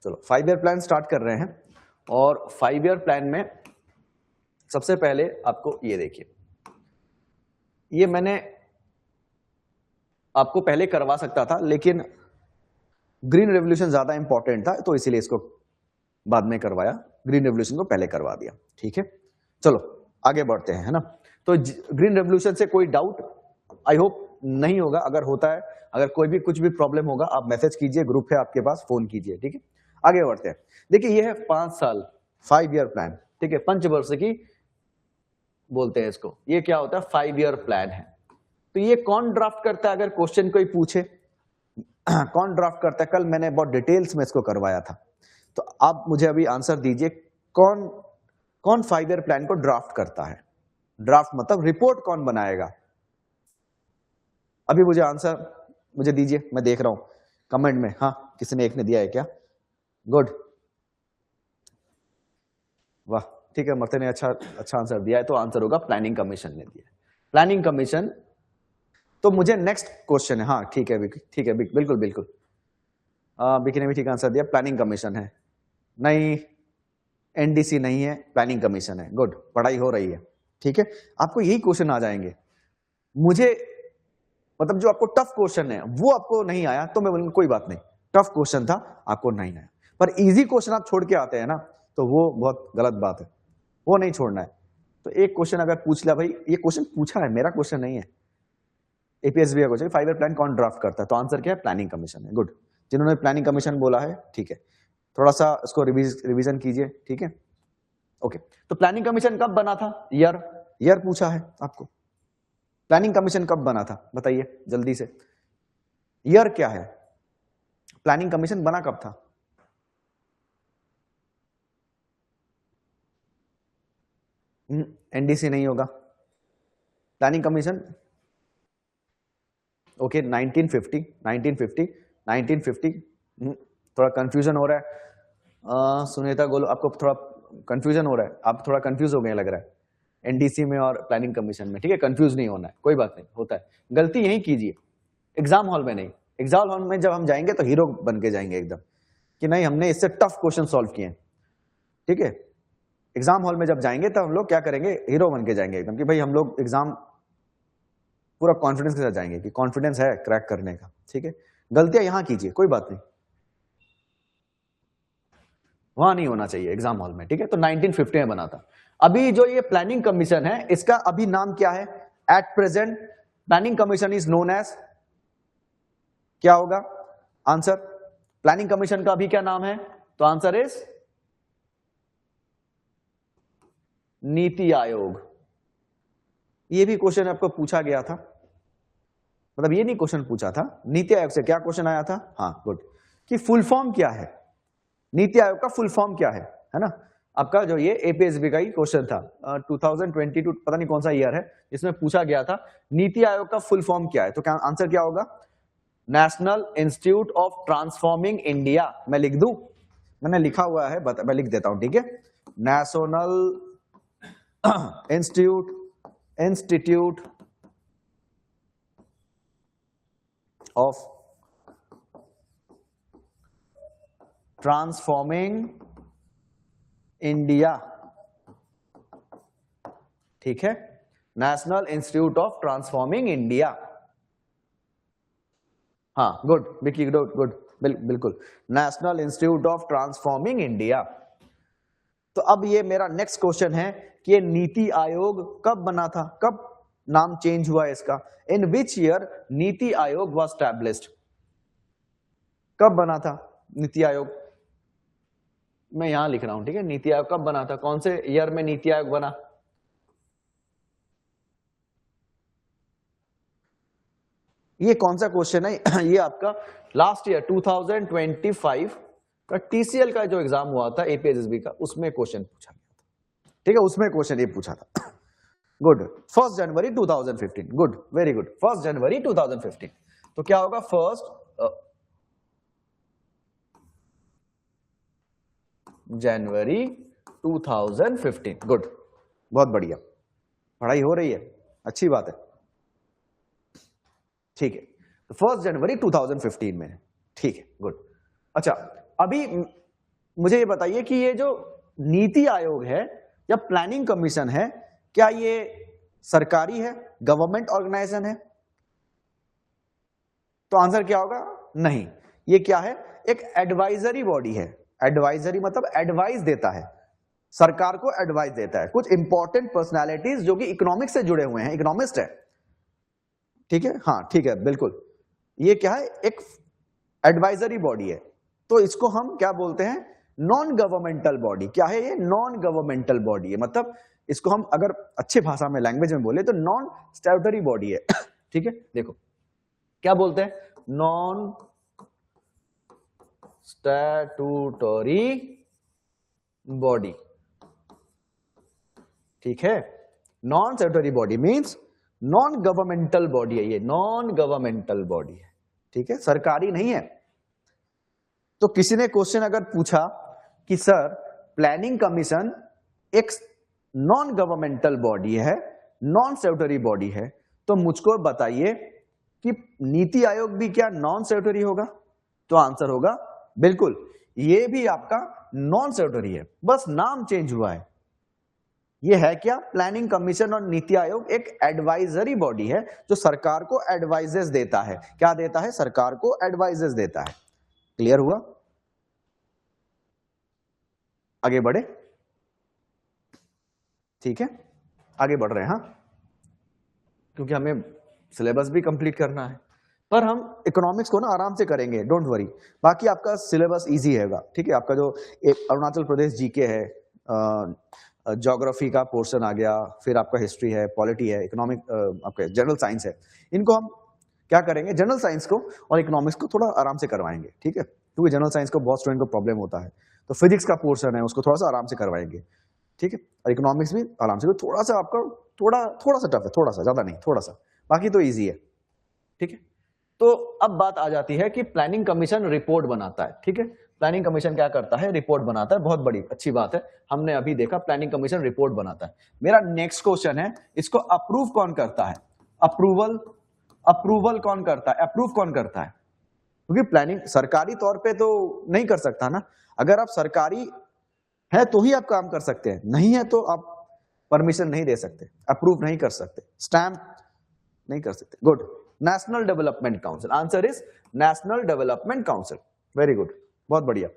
चलो 5 ईयर प्लान स्टार्ट कर रहे हैं, और 5 ईयर प्लान में सबसे पहले आपको ये देखिए, ये मैंने आपको पहले करवा सकता था, लेकिन ग्रीन रेवोल्यूशन ज्यादा इंपॉर्टेंट था, तो इसीलिए इसको बाद में करवाया, ग्रीन रेवोल्यूशन को पहले करवा दिया। ठीक है, चलो आगे बढ़ते हैं, है ना। तो ग्रीन रेवोल्यूशन से कोई डाउट आई होप नहीं होगा, अगर होता है, अगर कोई भी कुछ भी प्रॉब्लम होगा आप मैसेज कीजिए, ग्रुप है आपके पास, फोन कीजिए। ठीक है, आगे बढ़ते हैं। देखिए ये है 5 साल 5 ईयर प्लान। ठीक है, पंचवर्ष की बोलते हैं इसको। ये क्या होता है, 5 ईयर प्लान है। तो ये कौन ड्राफ्ट करता है, अगर क्वेश्चन कोई पूछे कौन ड्राफ्ट करता है? कल मैंने बहुत डिटेल्स में इसको करवाया था, तो आप मुझे अभी आंसर दीजिए, कौन कौन 5 ईयर प्लान को ड्राफ्ट करता है? ड्राफ्ट मतलब रिपोर्ट कौन बनाएगा? अभी मुझे आंसर मुझे दीजिए, मैं देख रहा हूं कमेंट में। हाँ, किसी ने एक ने दिया है क्या? गुड, वाह, ठीक है, मरते ने अच्छा आंसर दिया है, तो आंसर होगा प्लानिंग कमीशन ने दिया है, प्लानिंग कमीशन। तो मुझे नेक्स्ट क्वेश्चन है, हाँ ठीक है ठीक है, बिल्कुल बिल्कुल, बिकी ने भी ठीक आंसर दिया, प्लानिंग कमीशन है। नहीं, एनडीसी नहीं है, प्लानिंग कमीशन है। गुड, पढ़ाई हो रही है। ठीक है, आपको यही क्वेश्चन आ जाएंगे। मुझे मतलब जो आपको टफ क्वेश्चन है वो आपको नहीं आया तो मैं बोलूंगा कोई बात नहीं, टफ क्वेश्चन था आपको नहीं आया, पर इजी क्वेश्चन आप छोड़ के आते हैं ना, तो वो बहुत गलत बात है, वो नहीं छोड़ना है। तो एक क्वेश्चन अगर पूछ लिया, भाई ये क्वेश्चन पूछा है, मेरा क्वेश्चन नहीं है, एपीएसबी का क्वेश्चन, 5 ईयर प्लान कौन ड्राफ्ट करता है, तो आंसर क्या है, प्लानिंग कमीशन है। गुड, जिन्होंने प्लानिंग कमीशन बोला है, ठीक है, थोड़ा सा इसको रिवीजन कीजिए। ठीक है, ओके। तो प्लानिंग कमीशन कब बना था? ईयर पूछा है आपको, प्लानिंग कमीशन कब बना था बताइए जल्दी से, ईयर क्या है, प्लानिंग कमीशन बना कब था? एनडीसी नहीं होगा, प्लानिंग कमीशन ओके 1950 थोड़ा कंफ्यूजन हो रहा है, सुनीता गोलो आपको थोड़ा कंफ्यूजन हो रहा है, आप थोड़ा कंफ्यूज हो गए लग रहा है एनडीसी में और प्लानिंग कमीशन में। ठीक है, कंफ्यूज नहीं होना है, कोई बात नहीं, होता है, गलती यही कीजिए, एग्जाम हॉल में नहीं। एग्जाम हॉल में जब हम जाएंगे तो हीरो बन के जाएंगे एकदम, कि नहीं हमने इससे टफ क्वेश्चन सॉल्व किए हैं। ठीक है, एग्जाम हॉल में जब जाएंगे तब हम लोग क्या करेंगे, हीरो बन के जाएंगे एकदम, कि भाई हम लोग एग्जाम पूरा कॉन्फिडेंस के साथ जाएंगे, कि कॉन्फिडेंस है क्रैक करने का। ठीक है, गलतियां यहां कीजिए, कोई बात नहीं, वहां नहीं होना चाहिए एग्जाम हॉल में। ठीक है, तो 1950 में बना था। अभी जो ये प्लानिंग कमीशन है, इसका अभी नाम क्या है? At present planning commission is known as, क्या होगा आंसर? प्लानिंग कमीशन का अभी क्या नाम है? तो आंसर इज नीति आयोग। ये भी क्वेश्चन आपको पूछा गया था, मतलब ये नहीं क्वेश्चन पूछा था, नीति आयोग से क्या क्वेश्चन आया था? हाँ गुड, कि फुल फॉर्म क्या है, नीति आयोग का फुल फॉर्म क्या है ना। आपका जो ये एपीएसबी का ही क्वेश्चन था 2022, पता नहीं कौन सा ईयर है, जिसमें पूछा गया था नीति आयोग का फुल फॉर्म क्या है, तो क्या आंसर क्या होगा? National institute of transforming India. मैं लिख दूं, मैंने लिखा हुआ है, मैं लिख देता हूं। ठीक है, national institute of transforming India. ठीक है, national institute of transforming India. हाँ गुड विकी, गुड बिल्कुल, national institute of transforming India. तो अब ये मेरा नेक्स्ट क्वेश्चन है कि ये नीति आयोग कब बना था, कब नाम चेंज हुआ है इसका? इन which year NITI Aayog was established? कब बना था नीति आयोग? मैं यहां लिख रहा हूं। ठीक है, नीति आयोग कब बना था, कौन से ईयर में नीति आयोग बना? ये कौन सा क्वेश्चन है? ये आपका लास्ट ईयर 2025 का टीसीएल का जो एग्जाम हुआ था एपीएसबी का, उसमें क्वेश्चन पूछा गया था। ठीक है, उसमें क्वेश्चन ये पूछा था। गुड, 1 जनवरी 2015। गुड, वेरी गुड, 1 जनवरी 2015। तो क्या होगा? 1 जनवरी 2015। गुड, बहुत बढ़िया, पढ़ाई हो रही है, अच्छी बात है। ठीक है, तो 1 जनवरी 2015 में। ठीक है, गुड। अच्छा, अभी मुझे ये बताइए कि ये जो नीति आयोग है या प्लानिंग कमीशन है, क्या ये सरकारी है, गवर्नमेंट ऑर्गेनाइजेशन है? तो आंसर क्या होगा? नहीं, ये क्या है? एक एडवाइजरी बॉडी है। एडवाइजरी मतलब एडवाइस देता है, सरकार को एडवाइस देता है। कुछ इंपॉर्टेंट पर्सनालिटीज जो कि इकोनॉमिक्स से जुड़े हुए हैं, इकोनॉमिस्ट है, ठीक है, हाँ ठीक है बिल्कुल, ये क्या है? एक एडवाइजरी बॉडी है। तो इसको हम क्या बोलते हैं? Non governmental body. क्या है ये? नॉन गवर्नमेंटल बॉडी है। मतलब इसको हम अगर अच्छी भाषा में, लैंग्वेज में बोले तो नॉन स्टैट्यूटरी बॉडी है। ठीक है, देखो क्या बोलते हैं? नॉन स्टैट्यूटरी बॉडी, ठीक है। Non statutory body means non governmental body है, ये नॉन गवर्नमेंटल बॉडी है, ठीक है, सरकारी नहीं है। तो किसी ने क्वेश्चन अगर पूछा कि सर प्लानिंग कमीशन एक नॉन गवर्नमेंटल बॉडी है, नॉन स्टैट्यूटरी बॉडी है, तो मुझको बताइए कि नीति आयोग भी क्या नॉन स्टैट्यूटरी होगा? तो आंसर होगा बिल्कुल, ये भी आपका नॉन स्टैट्यूटरी है, बस नाम चेंज हुआ है। ये है क्या? प्लानिंग कमीशन और नीति आयोग एक एडवाइजरी बॉडी है जो सरकार को एडवाइजेस देता है। क्या देता है? सरकार को एडवाइजेस देता है। क्लियर हुआ? आगे बढ़े, ठीक है, आगे बढ़ रहे हैं, हाँ, क्योंकि हमें सिलेबस भी कंप्लीट करना है, पर हम इकोनॉमिक्स को ना आराम से करेंगे, डोंट वरी। बाकी आपका सिलेबस इजी रहेगा, ठीक है। आपका जो एक अरुणाचल प्रदेश जीके है, ज्योग्राफी का पोर्शन आ गया, फिर आपका हिस्ट्री है, पॉलिटी है, इकोनॉमिक आपका जनरल साइंस है, इनको हम क्या करेंगे? जनरल साइंस को और इकोनॉमिक्स को थोड़ा आराम से करवाएंगे, ठीक है, क्योंकि जनरल साइंस को बहुत स्टूडेंट को प्रॉब्लम होता है। तो फिजिक्स का पोर्शन है उसको थोड़ा सा आराम से करवाएंगे, ठीक है, और इकोनॉमिक्स भी आराम से। थोड़ा सा आपका थोड़ा सा टफ है, थोड़ा सा, ज्यादा नहीं, थोड़ा सा, बाकी तो ईजी है, ठीक है। तो अब बात आ जाती है कि प्लानिंग कमीशन रिपोर्ट बनाता है, ठीक है। प्लानिंग कमीशन क्या करता है? रिपोर्ट बनाता है, बहुत बड़ी अच्छी बात है, हमने अभी देखा प्लानिंग कमीशन रिपोर्ट बनाता है। मेरा नेक्स्ट क्वेश्चन है, इसको अप्रूव कौन करता है? अप्रूवल कौन करता है? अप्रूव कौन करता है? क्योंकि प्लानिंग सरकारी तौर पे तो नहीं कर सकता ना, अगर आप सरकारी है तो ही आप काम कर सकते हैं, नहीं है तो आप परमिशन नहीं दे सकते, अप्रूव नहीं कर सकते, स्टैंप नहीं कर सकते। Good, national development council, answer is national development council, very good, बहुत बढ़िया।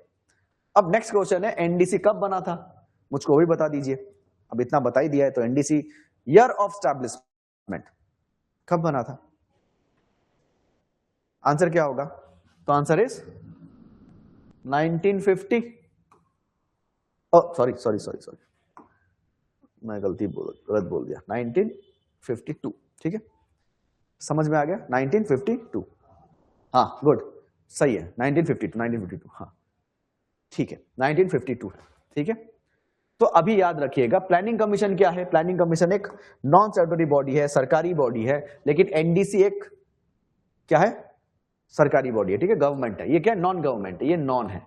अब नेक्स्ट क्वेश्चन है, एनडीसी कब बना था? मुझको भी बता दीजिए। अब इतना बता ही दिया है तो एनडीसी ईयर ऑफ स्टैब्लिशमेंट कब बना था? आंसर क्या होगा? तो आंसर इज 1950। सॉरी, मैं गलत बोल दिया, 1952, ठीक है, समझ में आ गया, 1952, हाँ गुड, सही है, 1952, हाँ ठीक है, 1952, ठीक है। तो अभी याद रखिएगा प्लानिंग कमीशन क्या है? प्लानिंग कमीशन एक नॉन स्टैट्यूटरी बॉडी है, सरकारी बॉडी है, लेकिन एनडीसी एक क्या है? सरकारी बॉडी है, ठीक है, गवर्नमेंट है। ये क्या है? नॉन गवर्नमेंट है, ये नॉन है,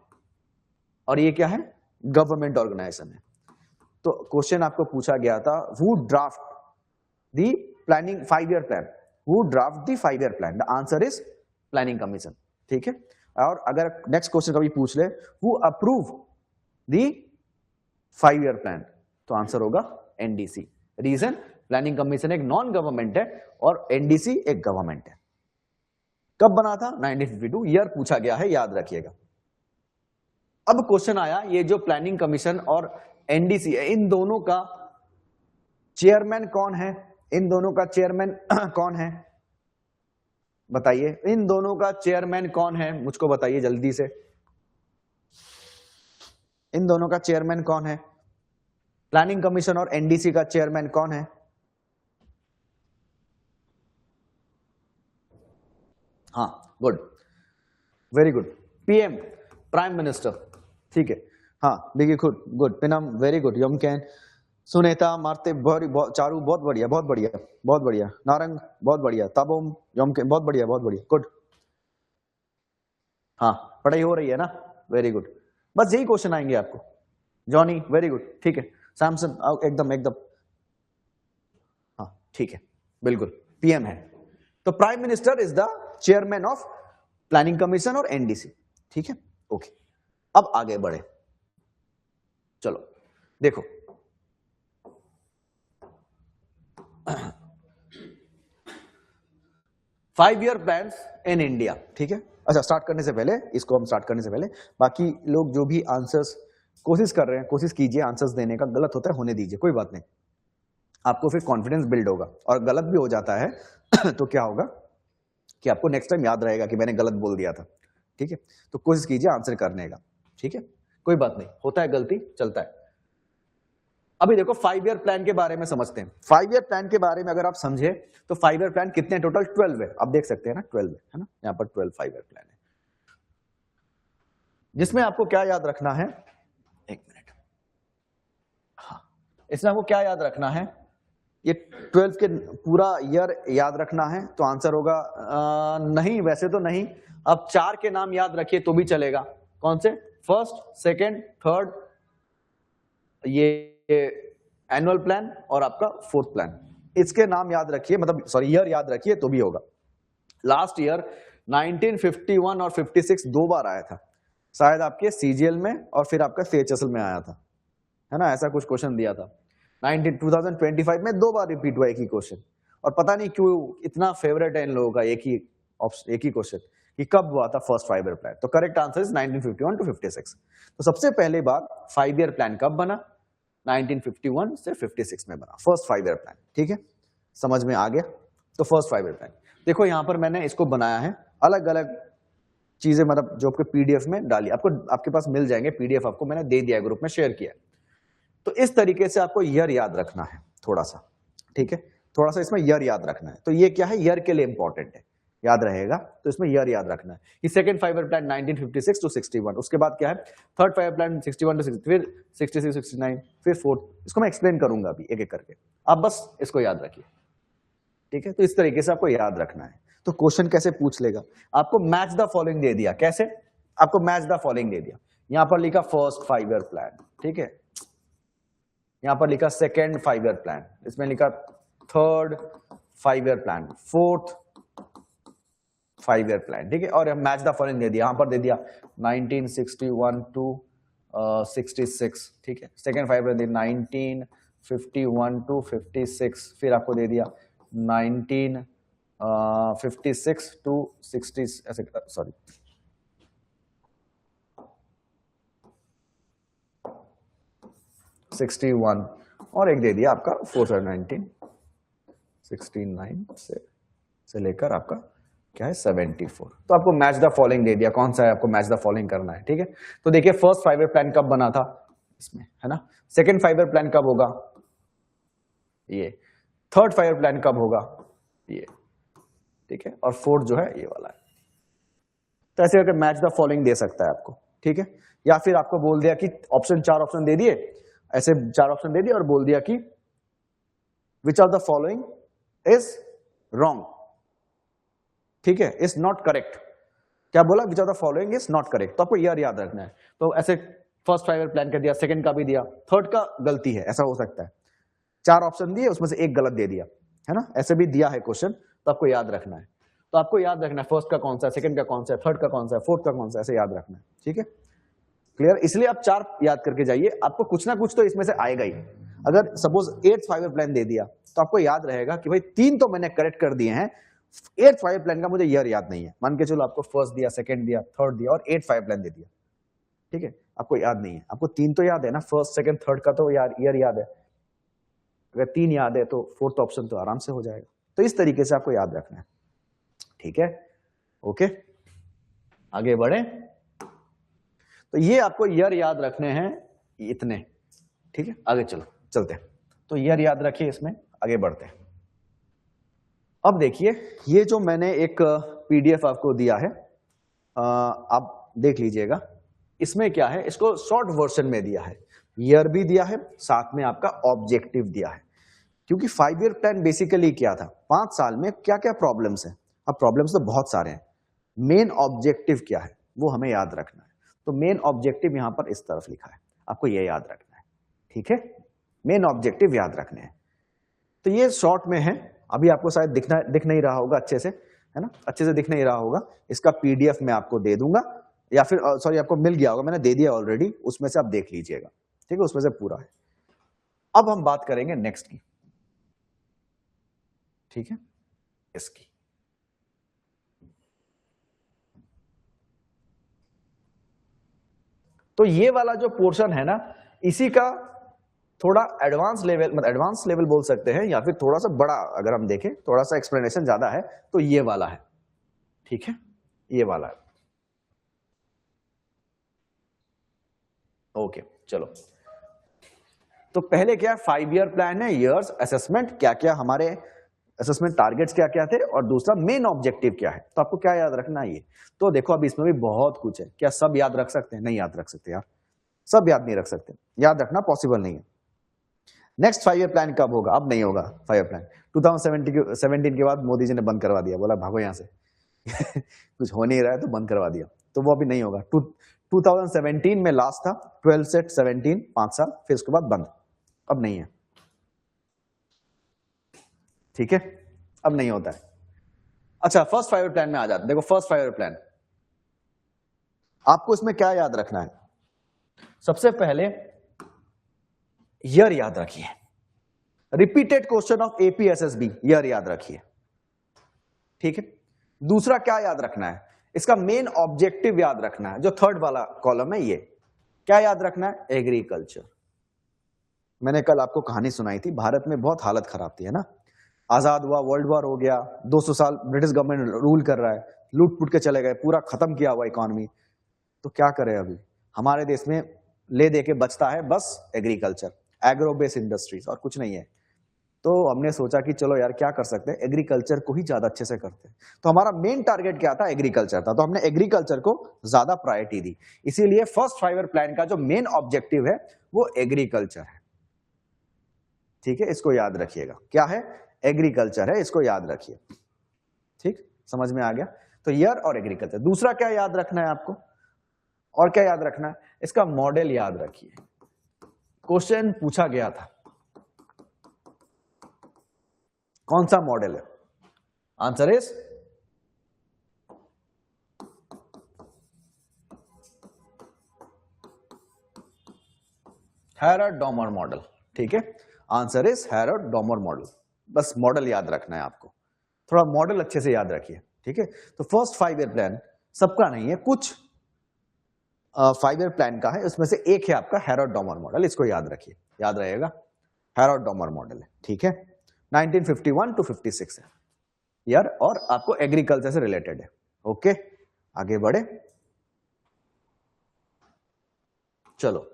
और ये क्या है? गवर्नमेंट ऑर्गेनाइजेशन है। तो क्वेश्चन आपको पूछा गया था, who draft the planning 5-year plan? Who draft the 5-year plan? The answer is planning commission, ठीक है। और अगर नेक्स्ट क्वेश्चन कभी पूछ ले, who approve the 5-year plan? तो आंसर होगा एनडीसी। रीजन, प्लानिंग कमीशन एक नॉन गवर्नमेंट है और एनडीसी एक गवर्नमेंट है। कब बना था? 1952, ईयर पूछा गया है, याद रखिएगा। अब क्वेश्चन आया, ये जो प्लानिंग कमीशन और एनडीसी है, इन दोनों का चेयरमैन कौन है? इन दोनों का चेयरमैन कौन है? बताइए, इन दोनों का चेयरमैन कौन है? मुझको बताइए जल्दी से, इन दोनों का चेयरमैन कौन है? प्लानिंग कमीशन और एनडीसी का चेयरमैन कौन है? हाँ good, very good, PM, prime minister, ठीक है, हाँ बिगी गुड, गुड, पिनम वेरी गुड, यमकेन, सुनेता, मारते, चारू बहुत बढ़िया, बहुत बढ़िया, बहुत बढ़िया, नारंग बहुत बढ़िया, ताबोम, यमकेन बहुत बढ़िया, बहुत बढ़िया, गुड। हाँ पढ़ाई हो रही है ना, वेरी गुड, बस यही क्वेश्चन आएंगे आपको। जॉनी वेरी गुड, ठीक है, सैमसन एकदम एकदम, हाँ ठीक है, बिल्कुल पीएम है। तो prime minister is the chairman of planning commission और एनडीसी, ठीक है, ओके। अब आगे बढ़े, चलो देखो, 5 ईयर प्लान इन इंडिया, ठीक है। अच्छा, स्टार्ट करने से पहले, इसको हम स्टार्ट करने से पहले बाकी लोग जो भी आंसर्स कोशिश कर रहे हैं, कोशिश कीजिए आंसर्स देने का, गलत होता है होने दीजिए, कोई बात नहीं, आपको फिर कॉन्फिडेंस बिल्ड होगा। और गलत भी हो जाता है तो क्या होगा कि आपको नेक्स्ट टाइम याद रहेगा कि मैंने गलत बोल दिया था, ठीक है। तो कोशिश कीजिए आंसर करने का, ठीक है, कोई बात नहीं, होता है गलती, चलता है। अभी देखो 5 ईयर प्लान के बारे में समझते हैं। 5 ईयर प्लान के बारे में अगर आप समझे तो 5 ईयर प्लान कितने टोटल, 12 है, आप देख सकते हैं ना, 12 है ना, यहाँ पर 12 5 ईयर प्लान है, जिसमें आपको क्या याद रखना है, एक मिनट, हाँ, इसमें आपको क्या याद रखना है, ये 12 के पूरा ईयर याद रखना है। तो आंसर होगा नहीं, वैसे तो नहीं, अब 4 के नाम याद रखिए तो भी चलेगा। कौन से, फर्स्ट, सेकेंड, थर्ड, ये एनुअल प्लान और आपका फोर्थ प्लान, इसके नाम याद रखिए, मतलब सॉरी ईयर याद रखिए तो भी होगा। लास्ट ईयर 1951 और 56 दो बार आया था, शायद आपके सीजीएल में और फिर आपका सीएचएसएल में आया था, है ना, ऐसा कुछ क्वेश्चन दिया था। 2025 में दो बार रिपीट हुआ एक ही क्वेश्चन, और पता नहीं क्यों इतना फेवरेट है इन लोगों का एक ही क्वेश्चन कि कब हुआ था फर्स्ट 5 ईयर प्लान। तो करेक्ट आंसर इज 1951 to 56। तो सबसे पहले बार 5 ईयर प्लान कब बना, 1951 से 56 में बना फर्स्ट 5 ईयर प्लान, ठीक है, समझ में आ गया। तो फर्स्ट 5 ईयर प्लान देखो, यहां पर मैंने इसको बनाया है, अलग अलग चीजें मतलब जो आपके पीडीएफ में डाली, आपको आपके पास मिल जाएंगे पीडीएफ, आपको मैंने दे दिया, ग्रुप में शेयर किया। तो इस तरीके से आपको ईयर याद रखना है थोड़ा सा, ठीक है, थोड़ा सा इसमें ईयर याद रखना है। तो ये क्या है, ईयर के लिए इंपॉर्टेंट है, याद रहेगा, तो इसमें ईयर याद रखना है। ये सेकंड 5 ईयर प्लान 1956 to 61, उसके बाद क्या है थर्ड 5 ईयर प्लान 61 to 60, फिर 66 69, फिर फोर्थ, इसको मैं एक्सप्लेन करूंगा अभी एक एक करके, आप बस इसको याद रखिए, ठीक है। तो इस तरीके से आपको याद रखना है। तो क्वेश्चन कैसे पूछ लेगा, आपको मैच द फॉलोइंग दे दिया, कैसे, आपको मैच द फॉलोइंग दे दिया, यहां पर लिखा फर्स्ट 5 ईयर प्लान, ठीक है, यहां पर लिखा सेकेंड 5 ईयर प्लान, इसमें लिखा third 5 year plan, fourth 5 year plan, ठीक है, और मैच द फॉलोइंग दे दिया, यहां पर दे दिया 1961 to 66, ठीक है, सेकेंड 5 ईयर 1951 to 56, फिर आपको दे दिया 1956 to 60, ऐसे सॉरी 61, और एक दे दिया आपका 1969 से लेकर आपका क्या है 74। तो आपको मैच द फॉलोइंग दे दिया, कौन सा है आपको मैच द फॉलोइंग करना है, ठीक है। तो देखिए फर्स्ट 5 ईयर प्लान कब बना था इसमें, है ना, सेकंड 5 ईयर प्लान कब होगा ये, थर्ड 5 ईयर प्लान कब होगा ये, ठीक है, और फोर्थ जो है ये वाला है। तो ऐसे करके मैच द फॉलोइंग दे सकता है आपको, ठीक है। या फिर आपको बोल दिया कि ऑप्शन 4 ऑप्शन दे दिए, ऐसे 4 ऑप्शन दे दिए और बोल दिया कि which of the following is wrong, ठीक है, इज नॉट करेक्ट, क्या बोला, which of the following is not correct. तो आपको ईयर याद रखना है। तो ऐसे फर्स्ट 5 ईयर प्लान का दिया, सेकंड का भी दिया, थर्ड का गलती है, ऐसा हो सकता है, 4 ऑप्शन दिए उसमें से एक गलत दे दिया, है ना, ऐसे भी दिया है क्वेश्चन, तो आपको याद रखना है। तो आपको याद रखना है फर्स्ट का कौन सा है, सेकंड का कौन सा है, थर्ड का कौन सा है, फोर्थ का कौन सा है, ऐसे याद रखना है, ठीक है, क्लियर। इसलिए आप 4 याद करके जाइए, आपको कुछ ना कुछ तो इसमें से आएगा ही। अगर सपोज 8th 5 ईयर प्लान दे दिया तो आपको याद रहेगा कि भाई 3 तो मैंने करेक्ट कर दिए हैं, 8th 5 ईयर प्लान का मुझे ईयर याद नहीं है। मान के चलो आपको फर्स्ट दिया, सेकंड दिया, थर्ड दिया और 8th 5 ईयर प्लान दे दिया, ठीक है, आपको याद नहीं है, आपको 3 तो याद है ना, फर्स्ट सेकंड थर्ड का तो ईयर याद है, अगर 3 याद है तो फोर्थ ऑप्शन तो आराम से हो जाएगा। तो इस तरीके से आपको याद रखना है, ठीक है, ओके, आगे बढ़े। तो ये आपको ईयर याद रखने हैं इतने, ठीक है, आगे चलते हैं। तो ईयर याद रखिए, इसमें आगे बढ़ते हैं। अब देखिए ये जो मैंने एक पीडीएफ आपको दिया है, आप देख लीजिएगा, इसमें क्या है, इसको शॉर्ट वर्जन में दिया है, ईयर भी दिया है, साथ में आपका ऑब्जेक्टिव दिया है। क्योंकि 5 ईयर प्लान बेसिकली क्या था, 5 साल में क्या क्या प्रॉब्लम्स हैं। अब प्रॉब्लम्स तो बहुत सारे हैं, मेन ऑब्जेक्टिव क्या है वो हमें याद रखना है। तो मेन ऑब्जेक्टिव यहां पर इस तरफ लिखा है, आपको ये याद रखना है, ठीक है, मेन ऑब्जेक्टिव याद रखने हैं। तो ये शॉर्ट में है, अभी आपको शायद दिख नहीं रहा होगा अच्छे से, है ना, अच्छे से दिख नहीं रहा होगा, इसका पीडीएफ मैं आपको दे दूंगा, या फिर सॉरी आपको मिल गया होगा, मैंने दे दिया ऑलरेडी, उसमें से आप देख लीजिएगा, ठीक है, उसमें से पूरा है। अब हम बात करेंगे नेक्स्ट की, ठीक है, इसकी। तो ये वाला जो पोर्शन है ना, इसी का थोड़ा एडवांस लेवल, मतलब एडवांस लेवल बोल सकते हैं, या फिर थोड़ा सा बड़ा अगर हम देखें, थोड़ा सा एक्सप्लेनेशन ज्यादा है, तो ये वाला है, ठीक है, ये वाला है। ओके, चलो। तो पहले क्या है, 5 ईयर प्लान है, ईयर्स, असेसमेंट, क्या क्या हमारे असेसमेंट टारगेट्स क्या क्या थे, और दूसरा मेन ऑब्जेक्टिव क्या है। तो आपको क्या याद रखना है ये। तो देखो अभी इसमें भी बहुत कुछ है, क्या सब याद रख सकते हैं? नहीं याद रख सकते यार, सब याद नहीं रख सकते, याद रखना पॉसिबल नहीं है। नेक्स्ट 5 ईयर प्लान कब होगा? अब नहीं होगा 5 ईयर प्लान। 2017 के बाद मोदी जी ने बंद करवा दिया, बोला भागो यहां से कुछ हो नहीं रहा है तो बंद करवा दिया, तो वो अभी नहीं होगा। 2017 में लास्ट था, 12 से 17, 5 साल, फिर उसके बाद बंद, अब नहीं है, ठीक है, अब नहीं होता है। अच्छा, फर्स्ट 5 ईयर प्लान में आ जाते, देखो फर्स्ट 5 ईयर प्लान, आपको इसमें क्या याद रखना है? सबसे पहले ईयर याद रखिए, रिपीटेड क्वेश्चन ऑफ एपीएसएसबी, ईयर याद रखिए, ठीक है। दूसरा क्या याद रखना है? इसका मेन ऑब्जेक्टिव याद रखना है, जो थर्ड वाला कॉलम है, ये क्या याद रखना है? एग्रीकल्चर। मैंने कल आपको कहानी सुनाई थी, भारत में बहुत हालत खराब थी, है ना, आजाद हुआ, वर्ल्ड वॉर हो गया, 200 साल ब्रिटिश गवर्नमेंट रूल कर रहा है, लूट पुट के चले गए, पूरा खत्म किया हुआ इकोनॉमी। तो क्या करें अभी? हमारे देश में ले दे के बचता है बस एग्रीकल्चर, एग्रो बेस्ड इंडस्ट्रीज, और कुछ नहीं है। तो हमने सोचा कि चलो यार क्या कर सकते हैं, एग्रीकल्चर को ही ज्यादा अच्छे से करते हैं। तो हमारा मेन टारगेट क्या था? एग्रीकल्चर था, तो हमने एग्रीकल्चर को ज्यादा प्रायोरिटी दी। इसीलिए फर्स्ट 5 ईयर प्लान का जो मेन ऑब्जेक्टिव है वो एग्रीकल्चर है, ठीक है, इसको याद रखिएगा। क्या है? एग्रीकल्चर है, इसको याद रखिए, ठीक, समझ में आ गया। तो ईयर और एग्रीकल्चर। दूसरा क्या याद रखना है आपको, और क्या याद रखना है? इसका मॉडल याद रखिए, क्वेश्चन पूछा गया था, कौन सा मॉडल है? आंसर इज हैरोड-डॉमर मॉडल, ठीक है, आंसर इज हैरोड-डॉमर मॉडल। बस मॉडल याद रखना है आपको, थोड़ा मॉडल अच्छे से याद रखिए, ठीक है। तो फर्स्ट 5 ईयर प्लान सबका नहीं है, कुछ 5 ईयर प्लान का है, उसमें से एक है आपका हैरोड-डॉमर मॉडल, इसको याद रखिए, याद रहेगा, हैरोड-डॉमर मॉडल है, ठीक है। 1951 to 56 है ईयर, और आपको एग्रीकल्चर से रिलेटेड है। ओके, आगे बढ़े, चलो।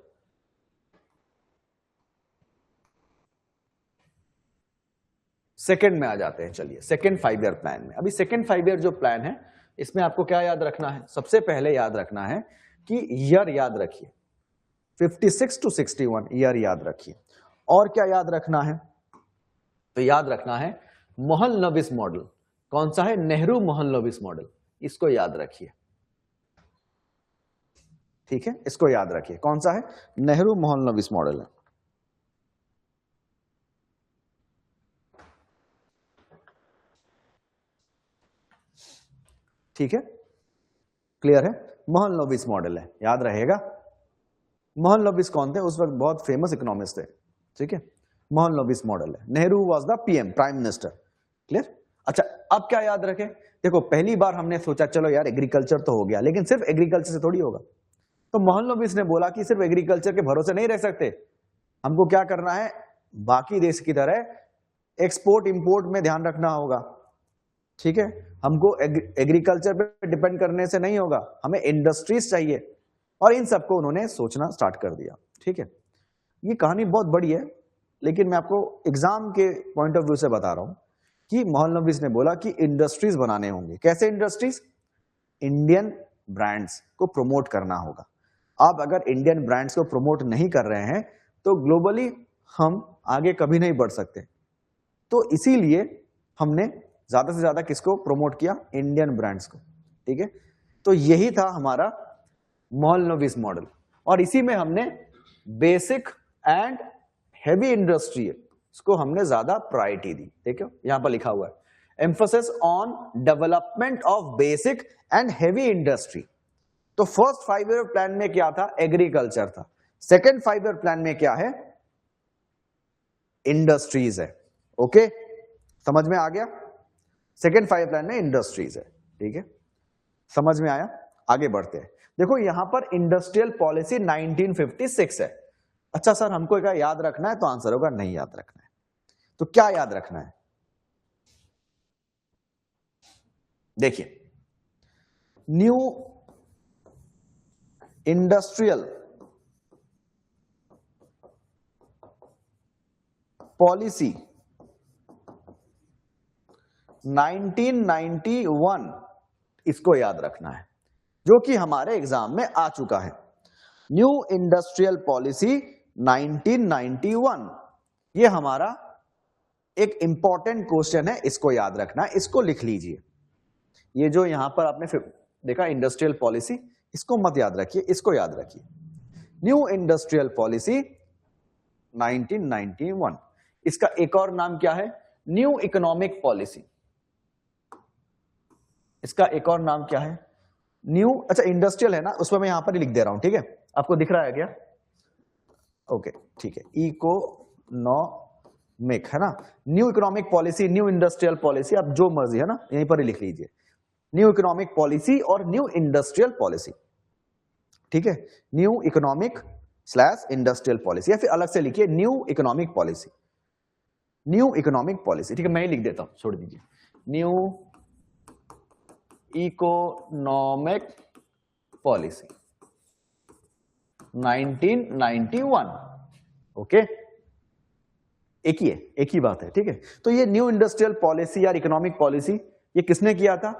सेकंड में आ जाते हैं, चलिए सेकंड 5 ईयर प्लान में। अभी सेकंड 5 ईयर जो प्लान है, इसमें आपको क्या याद रखना है? सबसे पहले याद रखना है कि ईयर याद रखिए, 56 to 61 ईयर याद रखिए। और क्या याद रखना है? तो याद रखना है मोहनलविस मॉडल। कौन सा है? नेहरू मोहनलविस मॉडल, इसको याद रखिए, ठीक है, इसको याद रखिए। कौन सा है? नेहरू मोहनलविस मॉडल है, ठीक है, क्लियर है। मोहनलविस मॉडल है, याद रहेगा। मोहनलविस कौन थे? उस वक्त बहुत फेमस इकोनॉमिस्ट थे, ठीक है, मोहनलविस मॉडल है। Nehru was the PM, prime minister, clear. अच्छा, अब क्या याद रखें? देखो पहली बार हमने सोचा चलो यार एग्रीकल्चर तो हो गया, लेकिन सिर्फ एग्रीकल्चर से थोड़ी होगा। तो मोहनलविस ने बोला कि सिर्फ एग्रीकल्चर के भरोसे नहीं रह सकते, हमको क्या करना है? बाकी देश की तरह एक्सपोर्ट इंपोर्ट में ध्यान रखना होगा, ठीक है, हमको एग्रीकल्चर पे डिपेंड करने से नहीं होगा, हमें इंडस्ट्रीज चाहिए। और इन सबको उन्होंने सोचना स्टार्ट कर दिया, ठीक है। ये कहानी बहुत बड़ी है, लेकिन मैं आपको एग्जाम के पॉइंट ऑफ व्यू से बता रहा हूं कि मोहनलविस ने बोला कि इंडस्ट्रीज बनाने होंगे। कैसे इंडस्ट्रीज? इंडियन ब्रांड्स को प्रमोट करना होगा। आप अगर इंडियन ब्रांड्स को प्रमोट नहीं कर रहे हैं तो ग्लोबली हम आगे कभी नहीं बढ़ सकते। तो इसीलिए हमने ज्यादा से ज्यादा किसको प्रमोट किया? इंडियन ब्रांड्स को, ठीक है। तो यही था हमारा मोहनलविस मॉडल, और इसी में हमने बेसिक एंड हेवी इंडस्ट्री इसको हमने ज्यादा प्रायोरिटी दी। देखो यहां पर लिखा हुआ है emphasis on development of basic and heavy industry. तो फर्स्ट 5 ईयर प्लान में क्या था? एग्रीकल्चर था। सेकेंड 5 ईयर प्लान में क्या है? इंडस्ट्रीज है। ओके, समझ में आ गया? सेकेंड 5 ईयर प्लान में इंडस्ट्रीज है। ठीक है, समझ में आया? आगे बढ़ते हैं। देखो यहां पर इंडस्ट्रियल पॉलिसी 1956 है। अच्छा सर हमको क्या याद रखना है? तो आंसर होगा नहीं याद रखना है। तो क्या याद रखना है? देखिए, न्यू इंडस्ट्रियल पॉलिसी 1991, इसको याद रखना है, जो कि हमारे एग्जाम में आ चुका है। न्यू इंडस्ट्रियल पॉलिसी 1991, ये हमारा एक इंपॉर्टेंट क्वेश्चन है, इसको याद रखना है, इसको लिख लीजिए। ये जो यहां पर आपने देखा इंडस्ट्रियल पॉलिसी, इसको मत याद रखिए, इसको याद रखिए। न्यू इंडस्ट्रियल पॉलिसी 1991, इसका एक और नाम क्या है? New economic policy. इसका एक और नाम क्या है? न्यू, अच्छा इंडस्ट्रियल है ना, उसमें मैं यहां पर ही लिख दे रहा हूं। ठीक है, आपको दिख रहा है क्या? ओके ठीक है, इकोनॉमिक है ना, new economic policy, new industrial policy, आप जो मर्जी है ना यहीं पर ही लिख लीजिए, न्यू इकोनॉमिक पॉलिसी और न्यू इंडस्ट्रियल पॉलिसी। ठीक है, न्यू इकोनॉमिक / इंडस्ट्रियल पॉलिसी, या फिर अलग से लिखिए new economic policy, new economic policy. ठीक है, मैं ही लिख देता हूं, छोड़ दीजिए, न्यू इकोनॉमिक पॉलिसी 1991। ओके, एक ही है, एक ही बात है। ठीक है, तो ये न्यू इंडस्ट्रियल पॉलिसी या इकोनॉमिक पॉलिसी ये किसने किया था?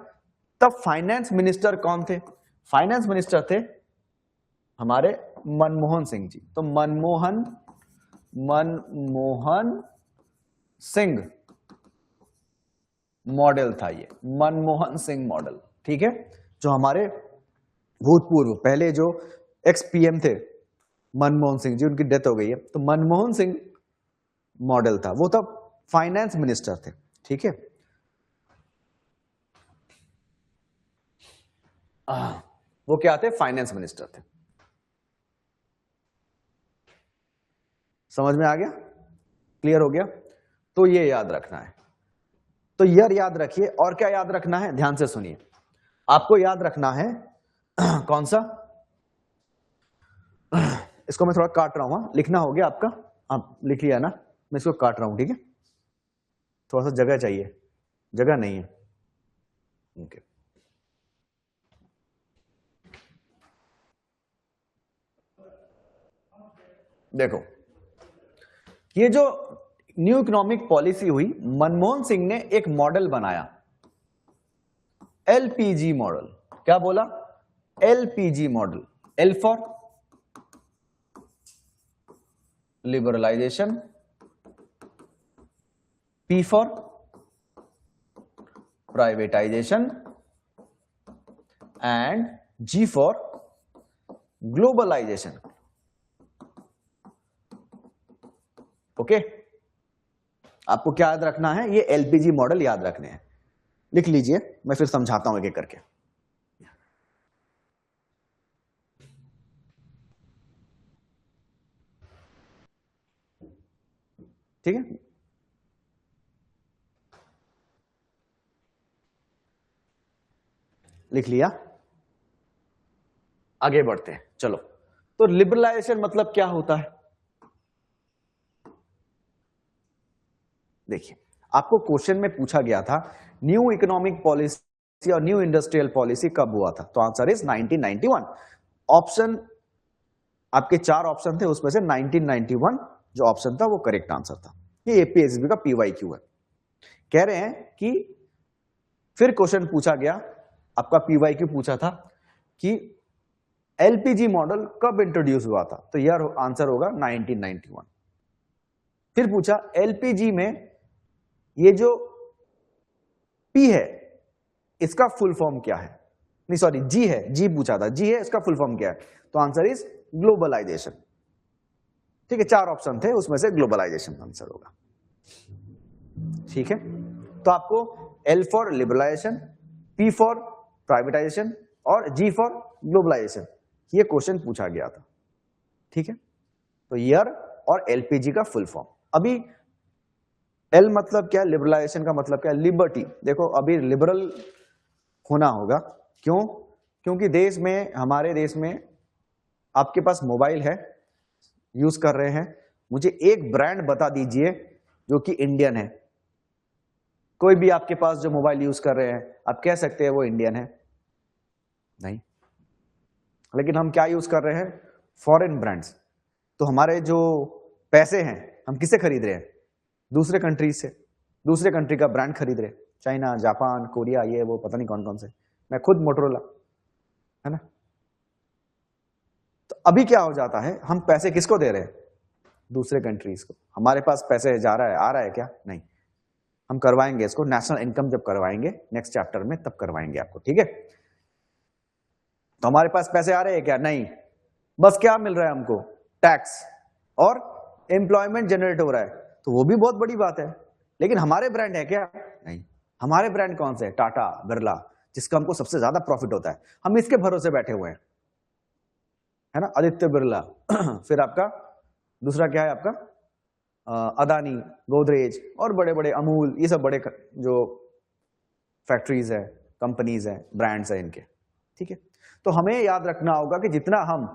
तब फाइनेंस मिनिस्टर कौन थे? फाइनेंस मिनिस्टर थे हमारे मनमोहन सिंह जी। तो मनमोहन सिंह मॉडल था ये, मनमोहन सिंह मॉडल। ठीक है, जो हमारे भूतपूर्व पहले जो एक्स पीएम थे मनमोहन सिंह जी, उनकी डेथ हो गई है, तो मनमोहन सिंह मॉडल था, वो तब फाइनेंस मिनिस्टर थे। ठीक है, वो क्या थे? फाइनेंस मिनिस्टर थे। समझ में आ गया? क्लियर हो गया? तो ये याद रखना है। तो ईयर याद रखिए, और क्या याद रखना है? ध्यान से सुनिए, आपको याद रखना है कौन सा? इसको मैं थोड़ा काट रहा हूं, लिखना हो गया आपका? आप लिख लिया ना? मैं इसको काट रहा हूं। ठीक है, थोड़ा सा जगह चाहिए, जगह नहीं है। ओके, देखो ये जो न्यू इकोनॉमिक पॉलिसी हुई, मनमोहन सिंह ने एक मॉडल बनाया, एलपीजी मॉडल। क्या बोला? LPG model. L for liberalisation, P for privatisation and G for globalisation. Okay, आपको क्या याद रखना है? ये एलपीजी मॉडल याद रखने हैं, लिख लीजिए, मैं फिर समझाता हूं एक एक करके। ठीक है, लिख लिया? आगे बढ़ते हैं, चलो। तो लिबरलाइजेशन मतलब क्या होता है? देखिए, आपको क्वेश्चन में पूछा गया था न्यू इकोनॉमिक पॉलिसी और न्यू इंडस्ट्रियल पॉलिसी कब हुआ था? तो आंसर इज 1991। ऑप्शन आपके 4 ऑप्शन थे, उसमें से 1991 जो ऑप्शन था वो करेक्ट आंसर था। ये एपीएसबी का पीवाईक्यू है। कह रहे हैं कि फिर क्वेश्चन पूछा गया, आपका पीवाईक्यू पूछा था कि एलपीजी मॉडल कब इंट्रोड्यूस हुआ था? तो यार आंसर होगा 1991। फिर पूछा एलपीजी में ये जो पी है इसका फुल फॉर्म क्या है? नहीं सॉरी, जी है, जी पूछा था, जी है, इसका फुल फॉर्म क्या है? तो आंसर इज ग्लोबलाइजेशन। ठीक है, 4 ऑप्शन थे, उसमें से ग्लोबलाइजेशन आंसर होगा। ठीक है, तो आपको L for liberalisation, P for privatisation और जी फॉर ग्लोबलाइजेशन, ये क्वेश्चन पूछा गया था। ठीक है, तो ईयर और एलपीजी का फुल फॉर्म। अभी एल मतलब क्या, लिबरलाइजेशन का मतलब क्या, लिबर्टी। देखो अभी लिबरल होना होगा, क्यों? क्योंकि देश में, हमारे देश में आपके पास मोबाइल है, यूज कर रहे हैं, मुझे एक ब्रांड बता दीजिए जो कि इंडियन है। कोई भी आपके पास जो मोबाइल यूज कर रहे हैं, आप कह सकते हैं वो इंडियन है? नहीं। लेकिन हम क्या यूज कर रहे हैं? Foreign brands. तो हमारे जो पैसे हैं, हम किससे खरीद रहे हैं? दूसरे कंट्री से, दूसरे कंट्री का ब्रांड खरीद रहे हैं, चाइना, जापान, कोरिया, ये वो पता नहीं कौन कौन से। मैं खुद मोटरोला, है ना। तो अभी क्या हो जाता है, हम पैसे किसको दे रहे हैं? दूसरे कंट्रीज को। हमारे पास पैसे जा रहा है, आ रहा है क्या? नहीं। हम करवाएंगे इसको, नेशनल इनकम जब करवाएंगे नेक्स्ट चैप्टर में, तब करवाएंगे आपको, ठीक है। तो हमारे पास पैसे आ रहे हैं क्या? नहीं। बस क्या मिल रहा है हमको? टैक्स और एम्प्लॉयमेंट जनरेट हो रहा है, तो वो भी बहुत बड़ी बात है। लेकिन हमारे ब्रांड है क्या? नहीं। हमारे ब्रांड कौन से? टाटा, बिरला, जिसका हमको सबसे ज्यादा प्रॉफिट होता है, हम इसके भरोसे बैठे हुए हैं, है ना। आदित्य बिरला फिर आपका दूसरा क्या है आपका? अदानी, गोदरेज और बड़े बड़े अमूल, ये सब बड़े जो फैक्ट्रीज है, कंपनीज है, ब्रांड्स है इनके, ठीक है। तो हमें याद रखना होगा कि जितना हम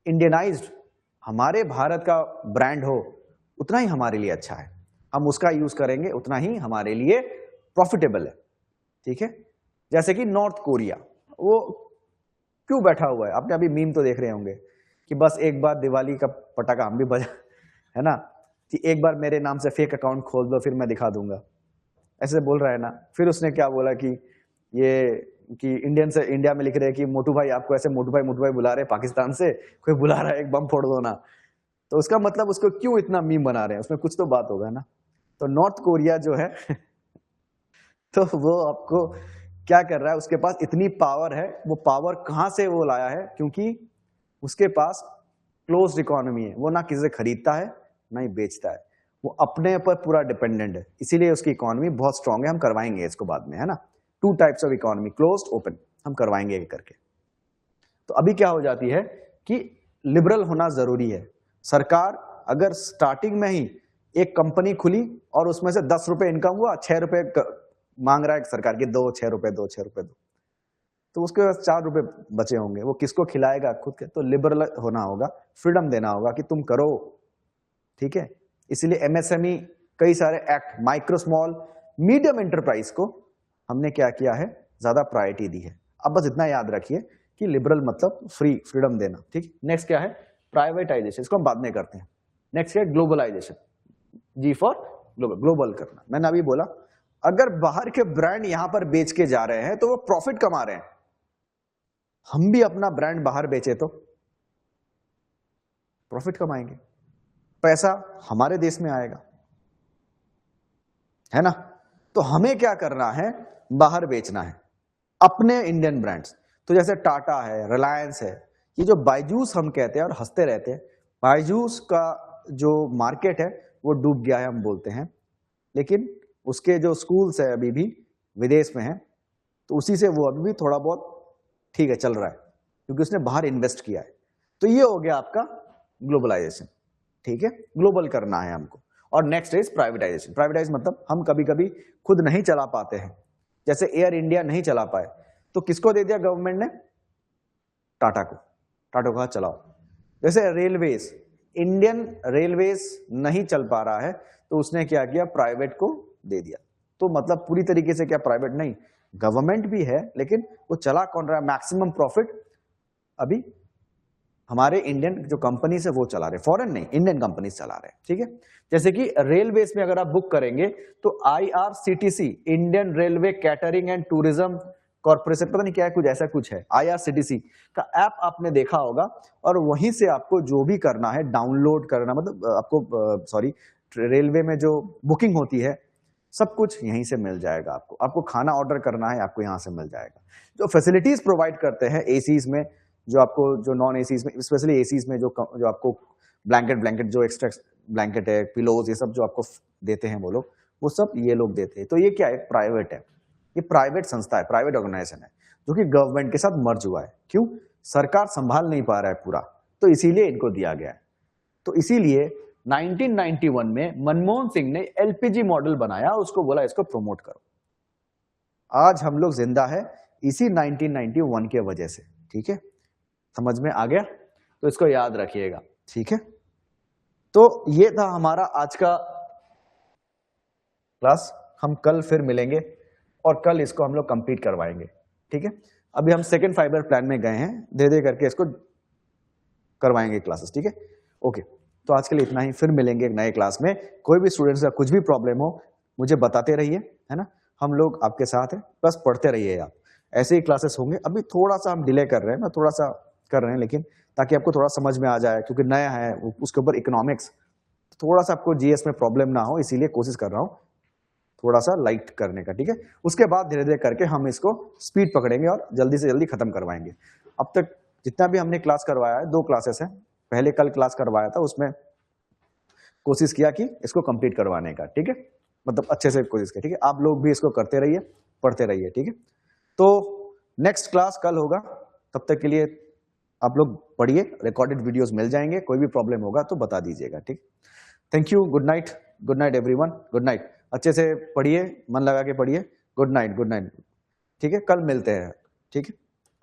इंडियनाइज्ड, हमारे भारत का ब्रांड हो, उतना ही हमारे लिए अच्छा है। हम उसका यूज करेंगे उतना ही हमारे लिए प्रॉफिटेबल है, ठीक है। जैसे कि नॉर्थ कोरिया, वो क्यों बैठा हुआ है? आपने अभी मीम तो देख रहे होंगे कि बस एक बार दिवाली का पटाखा हम भी बजा, है ना, कि एक बार मेरे नाम से फेक अकाउंट खोल दो, फिर मैं दिखा दूंगा, ऐसे बोल रहा है ना। फिर उसने क्या बोला कि ये कि इंडियन से इंडिया में लिख रहे हैं कि मोटू भाई, आपको ऐसे मोटू भाई बुला रहे हैं पाकिस्तान से, कोई बुला रहा है, एक बम फोड़ दो ना। तो उसका मतलब उसको क्यों इतना मीम बना रहे हैं, उसमें कुछ तो बात होगा ना। तो नॉर्थ कोरिया जो है तो वो आपको क्या कर रहा है, उसके पास इतनी पावर है। वो पावर कहां से वो लाया है? क्योंकि उसके पास क्लोज्ड इकोनॉमी है, वो ना किसी से खरीदता है ना ही बेचता है, वो अपने पर पूरा डिपेंडेंट है, इसीलिए उसकी इकोनॉमी बहुत स्ट्रांग है। हम करवाएंगे इसको बाद में, है ना। Two types of economy, closed, open, हम करवाएंगे एक करके। तो अभी क्या हो जाती है कि लिबरल होना जरूरी है। सरकार अगर स्टार्टिंग में ही एक कंपनी खुली और उसमें से 10 रुपए इनकम हुआ, 6 रुपए मांग रहा है सरकार की, 6 रुपए दो, 6 रुपए दो, तो उसके पास 4 रुपए बचे होंगे, वो किसको खिलाएगा? खुद के। तो लिबरल होना होगा, फ्रीडम देना होगा कि तुम करो, ठीक है। इसीलिए एमएसएमई, कई सारे act, micro small medium enterprise को हमने क्या किया है? ज्यादा प्रायोरिटी दी है। अब बस इतना याद रखिए कि लिबरल मतलब फ्रीडम देना, ठीक। नेक्स्ट क्या है? प्राइवेटाइजेशन, इसको हम बाद में करते हैं। नेक्स्ट क्या है? Globalisation, G for global, global करना। मैंने अभी बोला अगर बाहर के ब्रांड यहां पर बेच के जा रहे हैं तो वो प्रॉफिट कमा रहे हैं, हम भी अपना ब्रांड बाहर बेचे तो प्रॉफिट कमाएंगे, पैसा हमारे देश में आएगा, है ना। तो हमें क्या करना है? बाहर बेचना है अपने इंडियन ब्रांड्स। तो जैसे टाटा है, रिलायंस है, ये जो बायजूस हम कहते हैं और हंसते रहते हैं, बायजूस का जो मार्केट है वो डूब गया है हम बोलते हैं, लेकिन उसके जो स्कूल्स है अभी भी विदेश में है, तो उसी से वो अभी भी थोड़ा बहुत ठीक है, चल रहा है, क्योंकि उसने बाहर इन्वेस्ट किया है। तो ये हो गया आपका ग्लोबलाइजेशन, ठीक है। ग्लोबल करना है हमको। और नेक्स्ट इज प्राइवेटाइजेशन। प्राइवेटाइज मतलब हम कभी कभी खुद नहीं चला पाते हैं, जैसे एयर इंडिया नहीं चला पाए, तो किसको दे दिया गवर्नमेंट ने? टाटा को। टाटा को कहा चलाओ। जैसे रेलवेज, इंडियन रेलवेज नहीं चल पा रहा है, तो उसने क्या किया? प्राइवेट को दे दिया। तो मतलब पूरी तरीके से क्या प्राइवेट नहीं, गवर्नमेंट भी है, लेकिन वो चला कौन रहा है? मैक्सिमम प्रॉफिट अभी हमारे इंडियन जो कंपनीज है वो चला रहे, फॉरेन नहीं, इंडियन कंपनीज चला रहे हैं, ठीक है। जैसे कि रेलवेज में अगर आप बुक करेंगे तो IRCTC, Indian railway catering and tourism corporation, पता नहीं क्या है, कुछ ऐसा कुछ है, आईआरसीटीसी का ऐप आपने देखा होगा, और वहीं से आपको जो भी करना है डाउनलोड करना, मतलब आपको सॉरी, रेलवे में जो बुकिंग होती है सब कुछ यहीं से मिल जाएगा। आपको खाना ऑर्डर करना है, आपको यहाँ से मिल जाएगा। जो फैसिलिटीज प्रोवाइड करते हैं एसीज में, जो आपको, जो नॉन एसीज में, स्पेशली एसीज में जो आपको ब्लैंकेट जो एक्स्ट्रा ब्लैंकेट है, पिलोज, ये सब जो आपको देते हैं वो लोग, वो सब ये लोग देते हैं। तो ये क्या है? प्राइवेट है, ये प्राइवेट संस्था है, प्राइवेट ऑर्गेनाइजेशन है, जो कि गवर्नमेंट के साथ मर्ज हुआ है। क्यों? सरकार संभाल नहीं पा रहा है पूरा, तो इसीलिए इनको दिया गया है। तो इसीलिए 1991 में मनमोहन सिंह ने एलपीजी मॉडल बनाया, उसको बोला इसको प्रमोट करो। आज हम लोग जिंदा है इसी 1991 के वजह से। ठीक है, समझ में आ गया? तो इसको याद रखिएगा। ठीक है, तो ये था हमारा आज का क्लास। हम कल फिर मिलेंगे और कल इसको हम लोग कंप्लीट करवाएंगे। ठीक है, अभी हम सेकंड फाइबर प्लान में गए हैं, धीरे धीरे करके इसको करवाएंगे क्लासेस। ठीक है, ओके, तो आज के लिए इतना ही, फिर मिलेंगे एक नए क्लास में। कोई भी स्टूडेंट्स का कुछ भी प्रॉब्लम हो मुझे बताते रहिए, है ना, हम लोग आपके साथ हैं, बस पढ़ते रहिए आप। ऐसे ही क्लासेस होंगे। अभी थोड़ा सा हम डिले कर रहे हैं ना, थोड़ा सा कर रहे हैं, लेकिन ताकि आपको थोड़ा समझ में आ जाए, क्योंकि नया है, उसके ऊपर इकोनॉमिक्स, थोड़ा सा आपको जीएस में प्रॉब्लम ना हो, इसीलिए कोशिश कर रहा हूँ थोड़ा सा लाइट करने का। ठीक है, उसके बाद धीरे धीरे करके हम इसको स्पीड पकड़ेंगे और जल्दी से जल्दी खत्म करवाएंगे। अब तक जितना भी हमने क्लास करवाया है, 2 क्लासेस हैं, पहले कल क्लास करवाया था, उसमें कोशिश किया कि इसको कंप्लीट करवाने का। ठीक है, मतलब अच्छे से कोशिश की। ठीक है, आप लोग भी इसको करते रहिए, पढ़ते रहिए। ठीक है, तो नेक्स्ट क्लास कल होगा, तब तक के लिए आप लोग पढ़िए, रिकॉर्डेड वीडियोस मिल जाएंगे, कोई भी प्रॉब्लम होगा तो बता दीजिएगा। ठीक, thank you, good night everyone, good night. अच्छे से पढ़िए, मन लगा के पढ़िए। Good night, good night. ठीक है, कल मिलते हैं। ठीक है,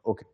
ओके।